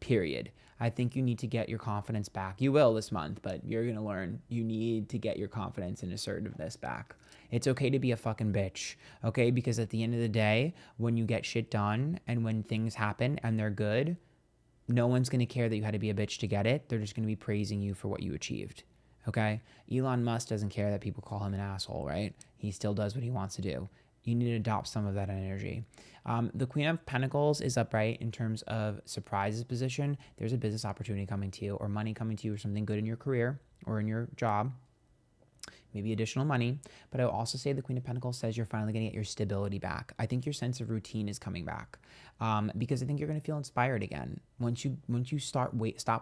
Period. I think you need to get your confidence back. You will this month, but you're going to learn you need to get your confidence and assertiveness back. It's okay to be a fucking bitch, okay? Because at the end of the day, when you get shit done and when things happen and they're good, no one's going to care that you had to be a bitch to get it. They're just going to be praising you for what you achieved, okay? Elon Musk doesn't care that people call him an asshole, right? He still does what he wants to do. You need to adopt some of that energy. The Queen of Pentacles is upright in terms of surprises position. There's a business opportunity coming to you, or money coming to you, or something good in your career or in your job. Maybe additional money. But I will also say the Queen of Pentacles says you're finally going to get your stability back. I think your sense of routine is coming back, because I think you're going to feel inspired again. Once you stop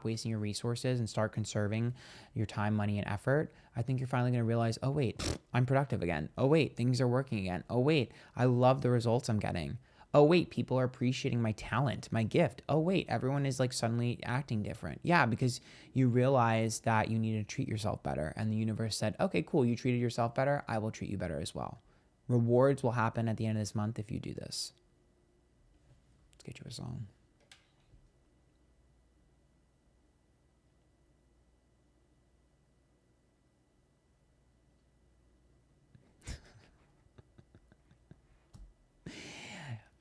wasting your resources and start conserving your time, money, and effort, I think you're finally going to realize, oh wait, I'm productive again. Oh wait, things are working again. Oh wait, I love the results I'm getting. Oh wait, people are appreciating my talent, my gift. Oh wait, everyone is like suddenly acting different. Yeah, because you realize that you need to treat yourself better. And the universe said, okay, cool, you treated yourself better, I will treat you better as well. Rewards will happen at the end of this month if you do this. Let's get you a song.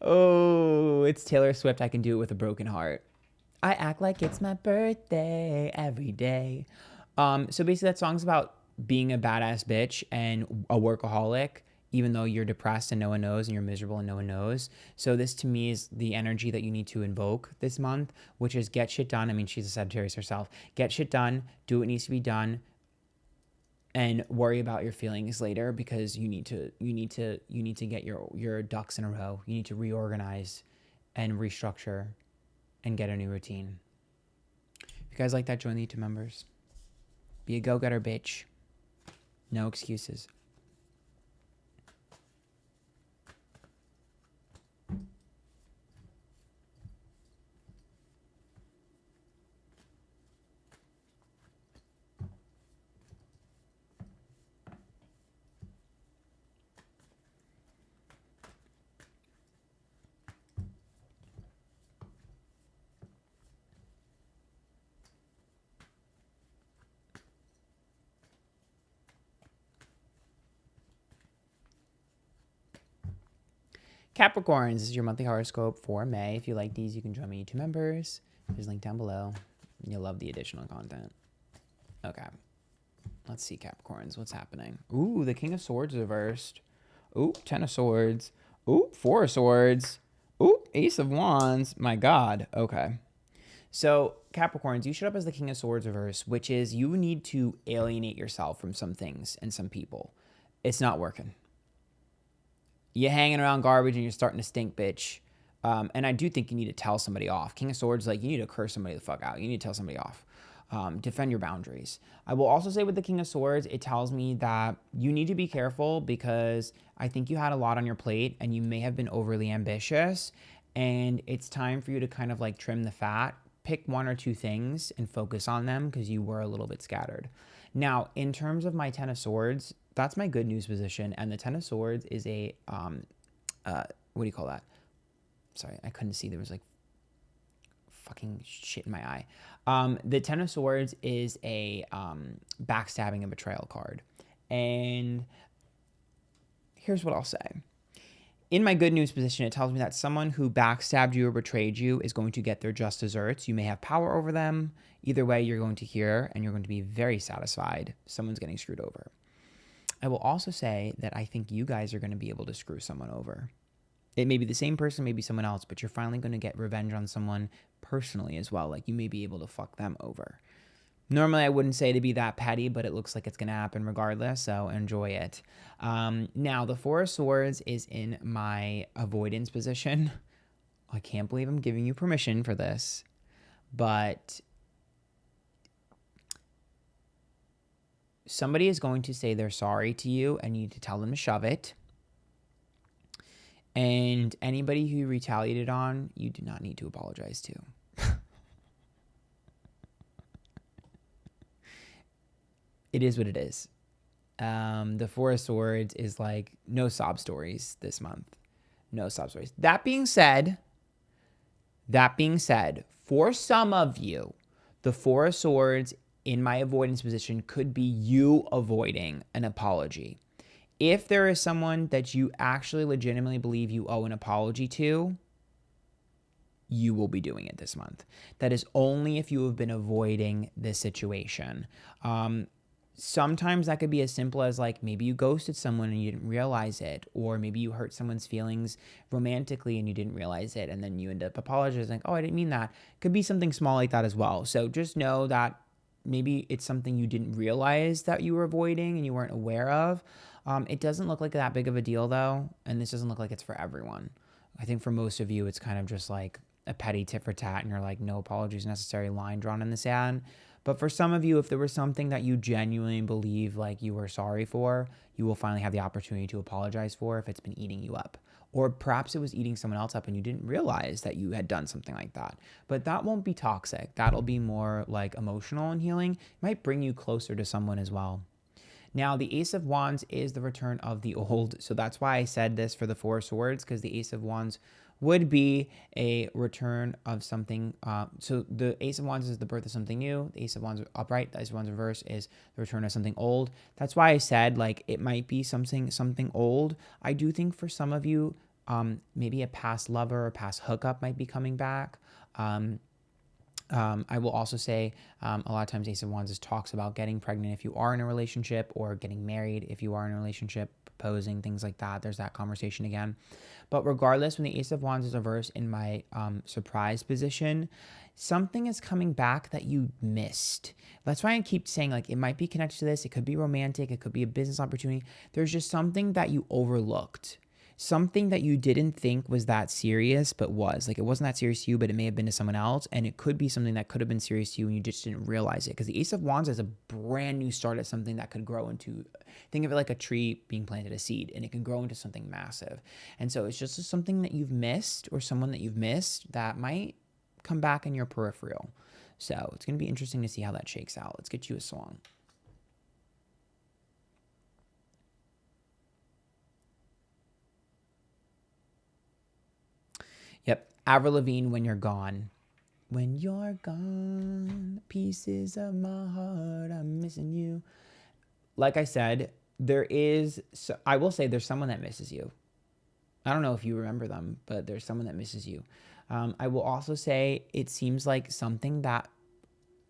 Oh, it's Taylor Swift. I Can Do It With a Broken Heart. I act like it's my birthday every day. So basically that song's about being a badass bitch and a workaholic, even though you're depressed and no one knows, and you're miserable and no one knows. So this to me is the energy that you need to invoke this month, which is get shit done. I mean, she's a Sagittarius herself. Get shit done, do what needs to be done, and worry about your feelings later, because you need to get your ducks in a row. You need to reorganize and restructure and get a new routine. If you guys like that, join the YouTube members. Be a go-getter, bitch. No excuses. Capricorns, this is your monthly horoscope for May. If you like these, you can join my YouTube members. There's a link down below. You'll love the additional content. Okay. Let's see, Capricorns. What's happening? Ooh, the King of Swords reversed. Ooh, Ten of Swords. Ooh, Four of Swords. Ooh, Ace of Wands. My God. Okay. So, Capricorns, you showed up as the King of Swords reverse, which is you need to alienate yourself from some things and some people. It's not working. You're hanging around garbage and you're starting to stink, bitch. And I do think you need to tell somebody off. King of Swords, like, you need to curse somebody the fuck out. You need to tell somebody off. Defend your boundaries. I will also say with the King of Swords, it tells me that you need to be careful, because I think you had a lot on your plate and you may have been overly ambitious. And it's time for you to kind of like trim the fat. Pick one or two things and focus on them, because you were a little bit scattered. Now, in terms of my Ten of Swords, that's my good news position. And the Ten of Swords is a, what do you call that? Sorry, I couldn't see. There was like fucking shit in my eye. The Ten of Swords is a backstabbing and betrayal card. And here's what I'll say. In my good news position, it tells me that someone who backstabbed you or betrayed you is going to get their just desserts. You may have power over them. Either way, you're going to hear and you're going to be very satisfied. Someone's getting screwed over. I will also say that I think you guys are going to be able to screw someone over. It may be the same person, maybe someone else, but you're finally going to get revenge on someone personally as well. Like, you may be able to fuck them over. Normally, I wouldn't say to be that petty, but it looks like it's going to happen regardless, so enjoy it. Now, the Four of Swords is in my avoidance position. I can't believe I'm giving you permission for this, but somebody is going to say they're sorry to you, and you need to tell them to shove it. And anybody who you retaliated on, you do not need to apologize to. It is what it is. The Four of Swords is like no sob stories this month. No sob stories. That being said, for some of you, the Four of Swords in my avoidance position could be you avoiding an apology. If there is someone that you actually legitimately believe you owe an apology to, you will be doing it this month. That is only if you have been avoiding this situation. sometimes that could be as simple as like maybe you ghosted someone and you didn't realize it, or maybe you hurt someone's feelings romantically and you didn't realize it, and then you end up apologizing like, oh, I didn't mean that. Could be something small like that as well. So just know that maybe it's something you didn't realize that you were avoiding and you weren't aware of. It doesn't look like that big of a deal though, and this doesn't look like it's for everyone. I think for most of you it's kind of just like a petty tit for tat and you're like, no apologies necessary, line drawn in the sand. But for some of you, if there was something that you genuinely believe like you were sorry for, you will finally have the opportunity to apologize for if it's been eating you up. Or perhaps it was eating someone else up and you didn't realize that you had done something like that. But that won't be toxic. That'll be more like emotional and healing. It might bring you closer to someone as well. Now, the Ace of Wands is the return of the old. So that's why I said this for the Four of Swords, because the Ace of Wands would be a return of something. So the Ace of Wands is the birth of something new. The Ace of Wands upright, the Ace of Wands reverse is the return of something old. That's why I said like it might be something old. I do think for some of you, maybe a past lover or past hookup might be coming back. I will also say a lot of times Ace of Wands talks about getting pregnant if you are in a relationship, or getting married if you are in a relationship, proposing, things like that. There's that conversation again. But regardless, when the Ace of Wands is reversed in my surprise position, something is coming back that you missed. That's why I keep saying like it might be connected to this. It could be romantic. It could be a business opportunity. There's just something that you overlooked. Something that you didn't think was that serious, but was. Like it wasn't that serious to you, but it may have been to someone else. And it could be something that could have been serious to you and you just didn't realize it. Because the Ace of Wands is a brand new start at something that could grow into, think of it like a tree being planted, a seed, and it can grow into something massive. And so it's just something that you've missed, or someone that you've missed that might come back in your peripheral. So it's going to be interesting to see how that shakes out. Let's get you a song. Yep. Avril Lavigne, When You're Gone. When you're gone, pieces of my heart, I'm missing you. Like I said, I will say there's someone that misses you. I don't know if you remember them, but there's someone that misses you. I will also say it seems like something that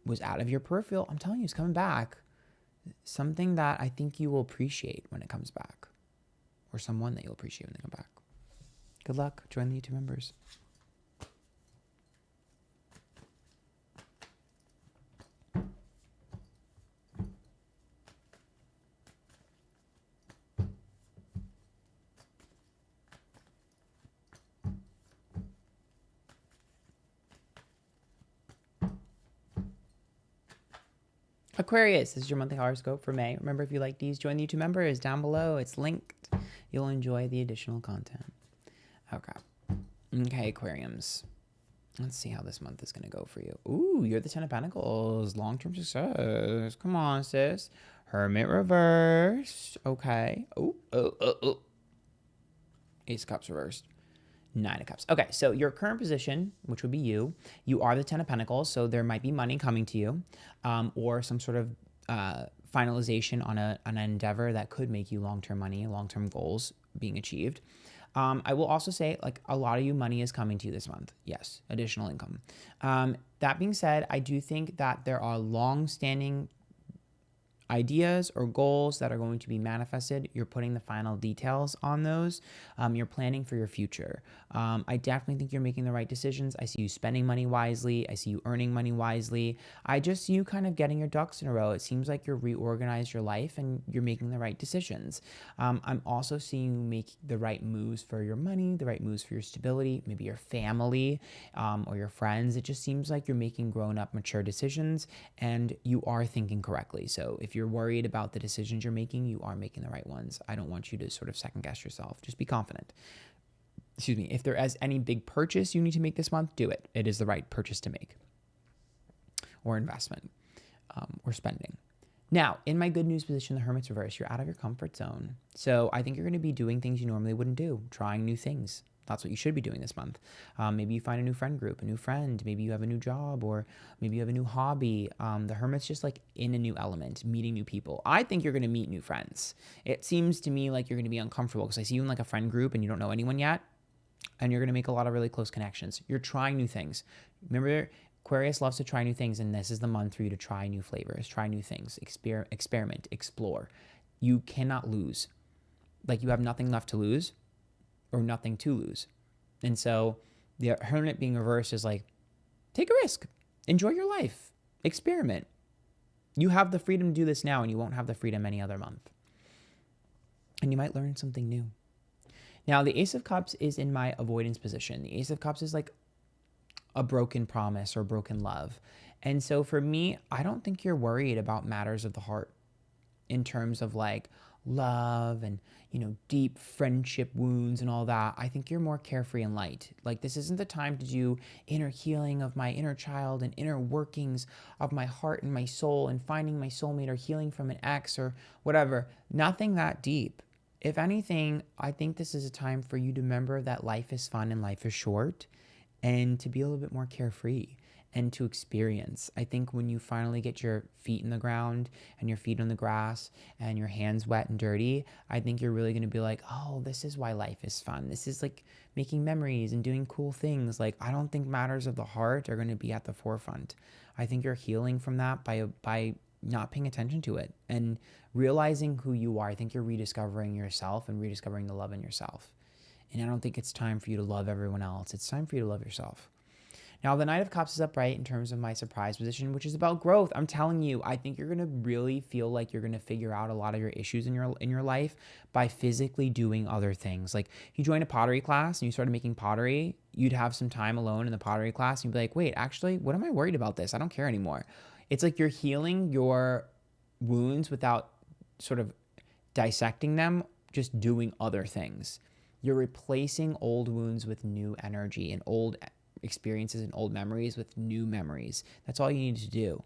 was out of your peripheral, I'm telling you, it's coming back. Something that I think you will appreciate when it comes back. Or someone that you'll appreciate when they come back. Good luck. Join the YouTube members. Aquarius, this is your monthly horoscope for May. Remember, if you like these, join the YouTube members down below. It's linked. You'll enjoy the additional content. Okay, Aquariums. Let's see how this month is going to go for you. Ooh, you're the Ten of Pentacles. Long-term success. Come on, sis. Hermit reversed. Okay. Oh. Ace of Cups reversed. Nine of Cups. Okay, so your current position, which would be you are the Ten of Pentacles, so there might be money coming to you, or some sort of finalization on an endeavor that could make you long-term money, long-term goals being achieved. I will also say, like, a lot of you, money is coming to you this month. Yes, additional income. That being said, I do think that there are long-standing ideas or goals that are going to be manifested. You're putting the final details on those. You're planning for your future. I definitely think you're making the right decisions. I see you spending money wisely. I see you earning money wisely. I just see you kind of getting your ducks in a row. It seems like you're reorganized your life and you're making the right decisions. I'm also seeing you make the right moves for your money, the right moves for your stability, maybe your family, or your friends. It just seems like you're making grown-up, mature decisions, and you are thinking correctly. So if you're worried about the decisions you're making, you are making the right ones. I don't want you to sort of second guess yourself. Just be confident. Excuse me. If there is any big purchase you need to make this month, do it. It is the right purchase to make, or investment, or spending. Now, in my good news position, the Hermit's reverse, you're out of your comfort zone. So I think you're going to be doing things you normally wouldn't do, trying new things. That's what you should be doing this month. Maybe you find a new friend group, a new friend. Maybe you have a new job, or maybe you have a new hobby. The Hermit's just like in a new element, meeting new people. I think you're going to meet new friends. It seems to me like you're going to be uncomfortable because I see you in like a friend group and you don't know anyone yet. And you're going to make a lot of really close connections. You're trying new things. Remember, Aquarius loves to try new things, and this is the month for you to try new flavors, try new things, experiment, explore. You cannot lose. Like, you have nothing left to lose or nothing to lose. And so the Hermit being reversed is like, take a risk, enjoy your life, experiment. You have the freedom to do this now, and you won't have the freedom any other month. And you might learn something new. Now, the Ace of Cups is in my avoidance position. The Ace of Cups is like a broken promise or broken love. And so for me, I don't think you're worried about matters of the heart in terms of like love and, you know, deep friendship wounds and all that. I think you're more carefree and light. Like, this isn't the time to do inner healing of my inner child and inner workings of my heart and my soul and finding my soulmate or healing from an ex or whatever. Nothing that deep. If anything, I think this is a time for you to remember that life is fun and life is short, and to be a little bit more carefree and to experience. I think when you finally get your feet in the ground and your feet on the grass and your hands wet and dirty, I think you're really going to be like, oh, this is why life is fun. This is like making memories and doing cool things. Like, I don't think matters of the heart are going to be at the forefront. I think you're healing from that by not paying attention to it and realizing who you are. I think you're rediscovering yourself and rediscovering the love in yourself. And I don't think it's time for you to love everyone else. It's time for you to love yourself. Now, the Knight of Cups is upright in terms of my surprise position, which is about growth. I'm telling you, I think you're going to really feel like you're going to figure out a lot of your issues in your life by physically doing other things. Like, if you join a pottery class and you started making pottery, you'd have some time alone in the pottery class and you'd be like, wait, actually, what am I worried about this? I don't care anymore. It's like you're healing your wounds without sort of dissecting them, just doing other things. You're replacing old wounds with new energy and old experiences and old memories with new memories. That's all you need to do.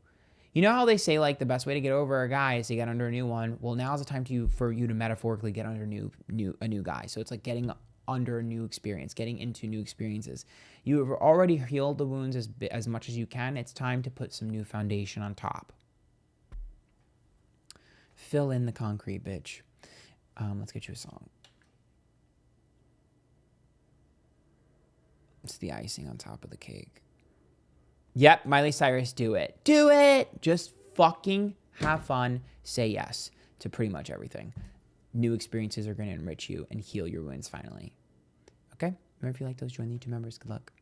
You know how they say, like, the best way to get over a guy is to get under a new one? Well, now's the time for you to metaphorically get under a new guy. So it's like getting under a new experience, getting into new experiences. You have already healed the wounds as much as you can. It's time to put some new foundation on top. Fill in the concrete, bitch. Let's get you a song. It's the icing on top of the cake. Yep, Miley Cyrus, do it. Do it! Just fucking have fun. Say yes to pretty much everything. New experiences are going to enrich you and heal your wounds finally. Okay? Remember, if you like those, join the YouTube members. Good luck.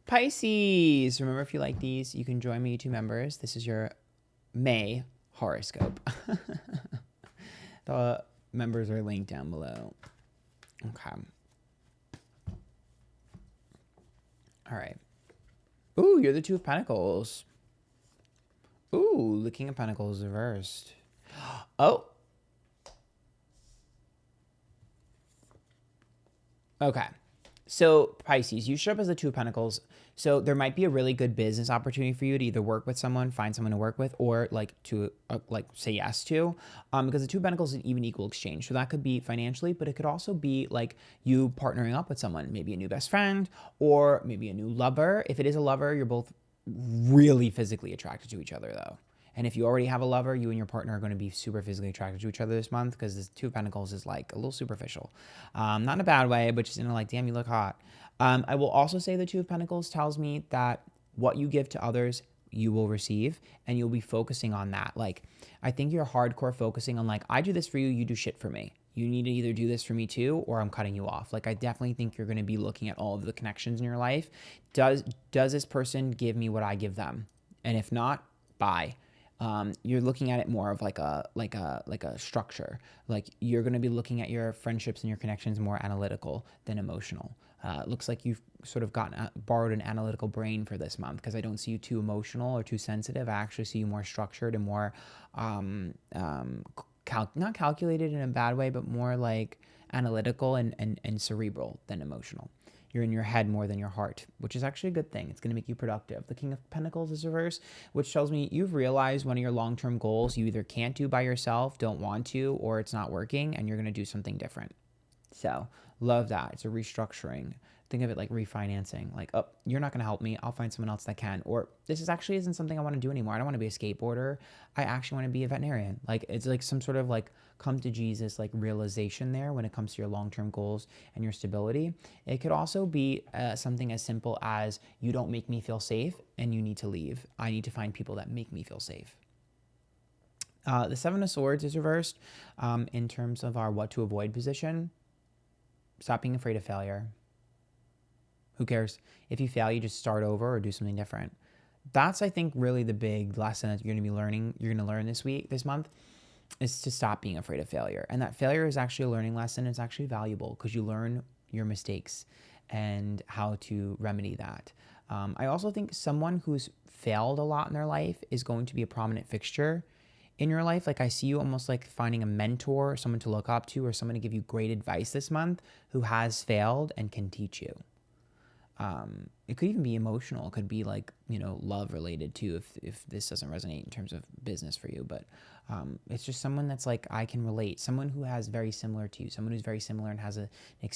Pisces. Remember, if you like these, you can join me, YouTube members. This is your May horoscope. The members are linked down below. Okay. All right. Ooh, you're the Two of Pentacles. Ooh, the King of Pentacles reversed. Oh. Okay. So Pisces, you show up as the Two of Pentacles. So there might be a really good business opportunity for you to either work with someone, find someone to work with, or like to say yes to, because the Two of Pentacles is an even equal exchange. So that could be financially, but it could also be like you partnering up with someone, maybe a new best friend or maybe a new lover. If it is a lover, you're both really physically attracted to each other though. And if you already have a lover, you and your partner are going to be super physically attracted to each other this month, because this Two of Pentacles is like a little superficial. Not in a bad way, but just in a like, damn, you look hot. I will also say the Two of Pentacles tells me that what you give to others, you will receive, and you'll be focusing on that. Like, I think you're hardcore focusing on like, I do this for you, you do shit for me. You need to either do this for me too, or I'm cutting you off. Like, I definitely think you're going to be looking at all of the connections in your life. Does this person give me what I give them? And if not, bye. You're looking at it more of like a structure. Like, you're going to be looking at your friendships and your connections more analytical than emotional. It looks like you've sort of borrowed an analytical brain for this month, because I don't see you too emotional or too sensitive. I actually see you more structured and more, not calculated in a bad way, but more like analytical and cerebral than emotional. You're in your head more than your heart, which is actually a good thing. It's going to make you productive. The King of Pentacles is reversed, which tells me you've realized one of your long-term goals you either can't do by yourself, don't want to, or it's not working, and you're going to do something different. So love that. It's a restructuring. Think of it like refinancing. Like, oh, you're not going to help me. I'll find someone else that can. Or this is actually isn't something I want to do anymore. I don't want to be a skateboarder. I actually want to be a veterinarian. Like, it's like some sort of like come to Jesus, like realization there when it comes to your long-term goals and your stability. It could also be something as simple as you don't make me feel safe and you need to leave. I need to find people that make me feel safe. The Seven of Swords is reversed in terms of our what to avoid position. Stop being afraid of failure. Who cares? If you fail, you just start over or do something different. That's, I think, really the big lesson that you're going to be learning. You're going to learn this month, is to stop being afraid of failure. And that failure is actually a learning lesson. It's actually valuable because you learn your mistakes and how to remedy that. I also think someone who's failed a lot in their life is going to be a prominent fixture in your life. Like I see you almost like finding a mentor, someone to look up to, or someone to give you great advice this month who has failed and can teach you. It could even be emotional. It could be like, love related too, if this doesn't resonate in terms of business for you. But it's just someone that's like, I can relate. Someone who has very similar to you. Someone who's very similar and has the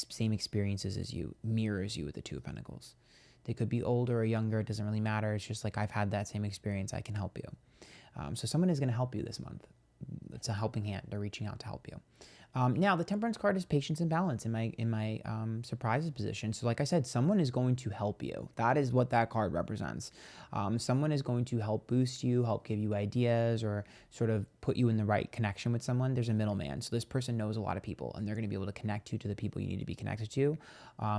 same experiences as you, mirrors you with the Two of Pentacles. They could be older or younger. It doesn't really matter. It's just like, I've had that same experience. I can help you. So someone is going to help you this month. It's a helping hand. They're reaching out to help you. Now, the Temperance card is patience and balance in my surprises position. So like I said, someone is going to help you. That is what that card represents. Someone is going to help boost you, help give you ideas, or sort of put you in the right connection with someone. There's a middleman. So this person knows a lot of people, and they're going to be able to connect you to the people you need to be connected to.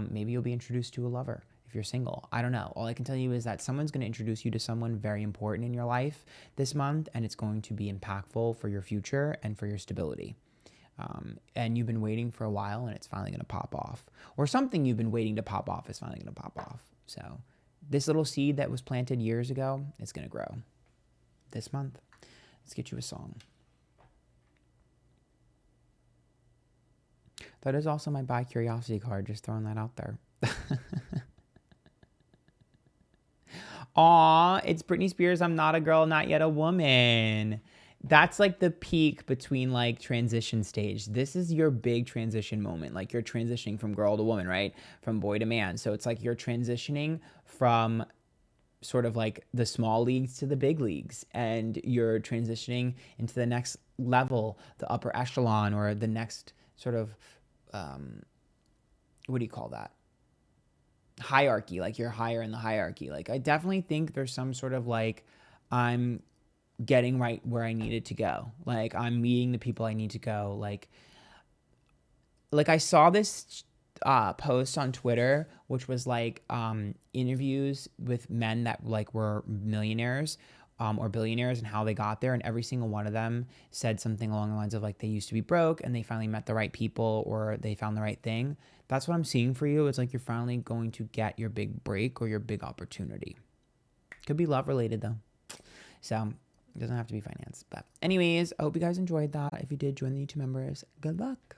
Maybe you'll be introduced to a lover if you're single. I don't know. All I can tell you is that someone's going to introduce you to someone very important in your life this month, and it's going to be impactful for your future and for your stability. And you've been waiting for a while, and it's finally going to pop off. Or something you've been waiting to pop off is finally going to pop off. So this little seed that was planted years ago, it's going to grow this month. Let's get you a song. That is also my By Curiosity card, just throwing that out there. Aw, it's Britney Spears' I'm Not a Girl, Not Yet a Woman. That's like the peak between like transition stage. This is your big transition moment. Like you're transitioning from girl to woman, right? From boy to man. So it's like you're transitioning from sort of like the small leagues to the big leagues. And you're transitioning into the next level, the upper echelon, or the next sort of, what do you call that? Hierarchy. Like you're higher in the hierarchy. Like I definitely think there's some sort of like, I'm getting right where I needed to go. Like I'm meeting the people I need to go. Like I saw this post on Twitter, which was like interviews with men that like were millionaires or billionaires and how they got there. And every single one of them said something along the lines of like, they used to be broke and they finally met the right people, or they found the right thing. That's what I'm seeing for you. It's like you're finally going to get your big break or your big opportunity. Could be love related though. So it doesn't have to be finance. But anyways, I hope you guys enjoyed that. If you did, join the YouTube members. Good luck.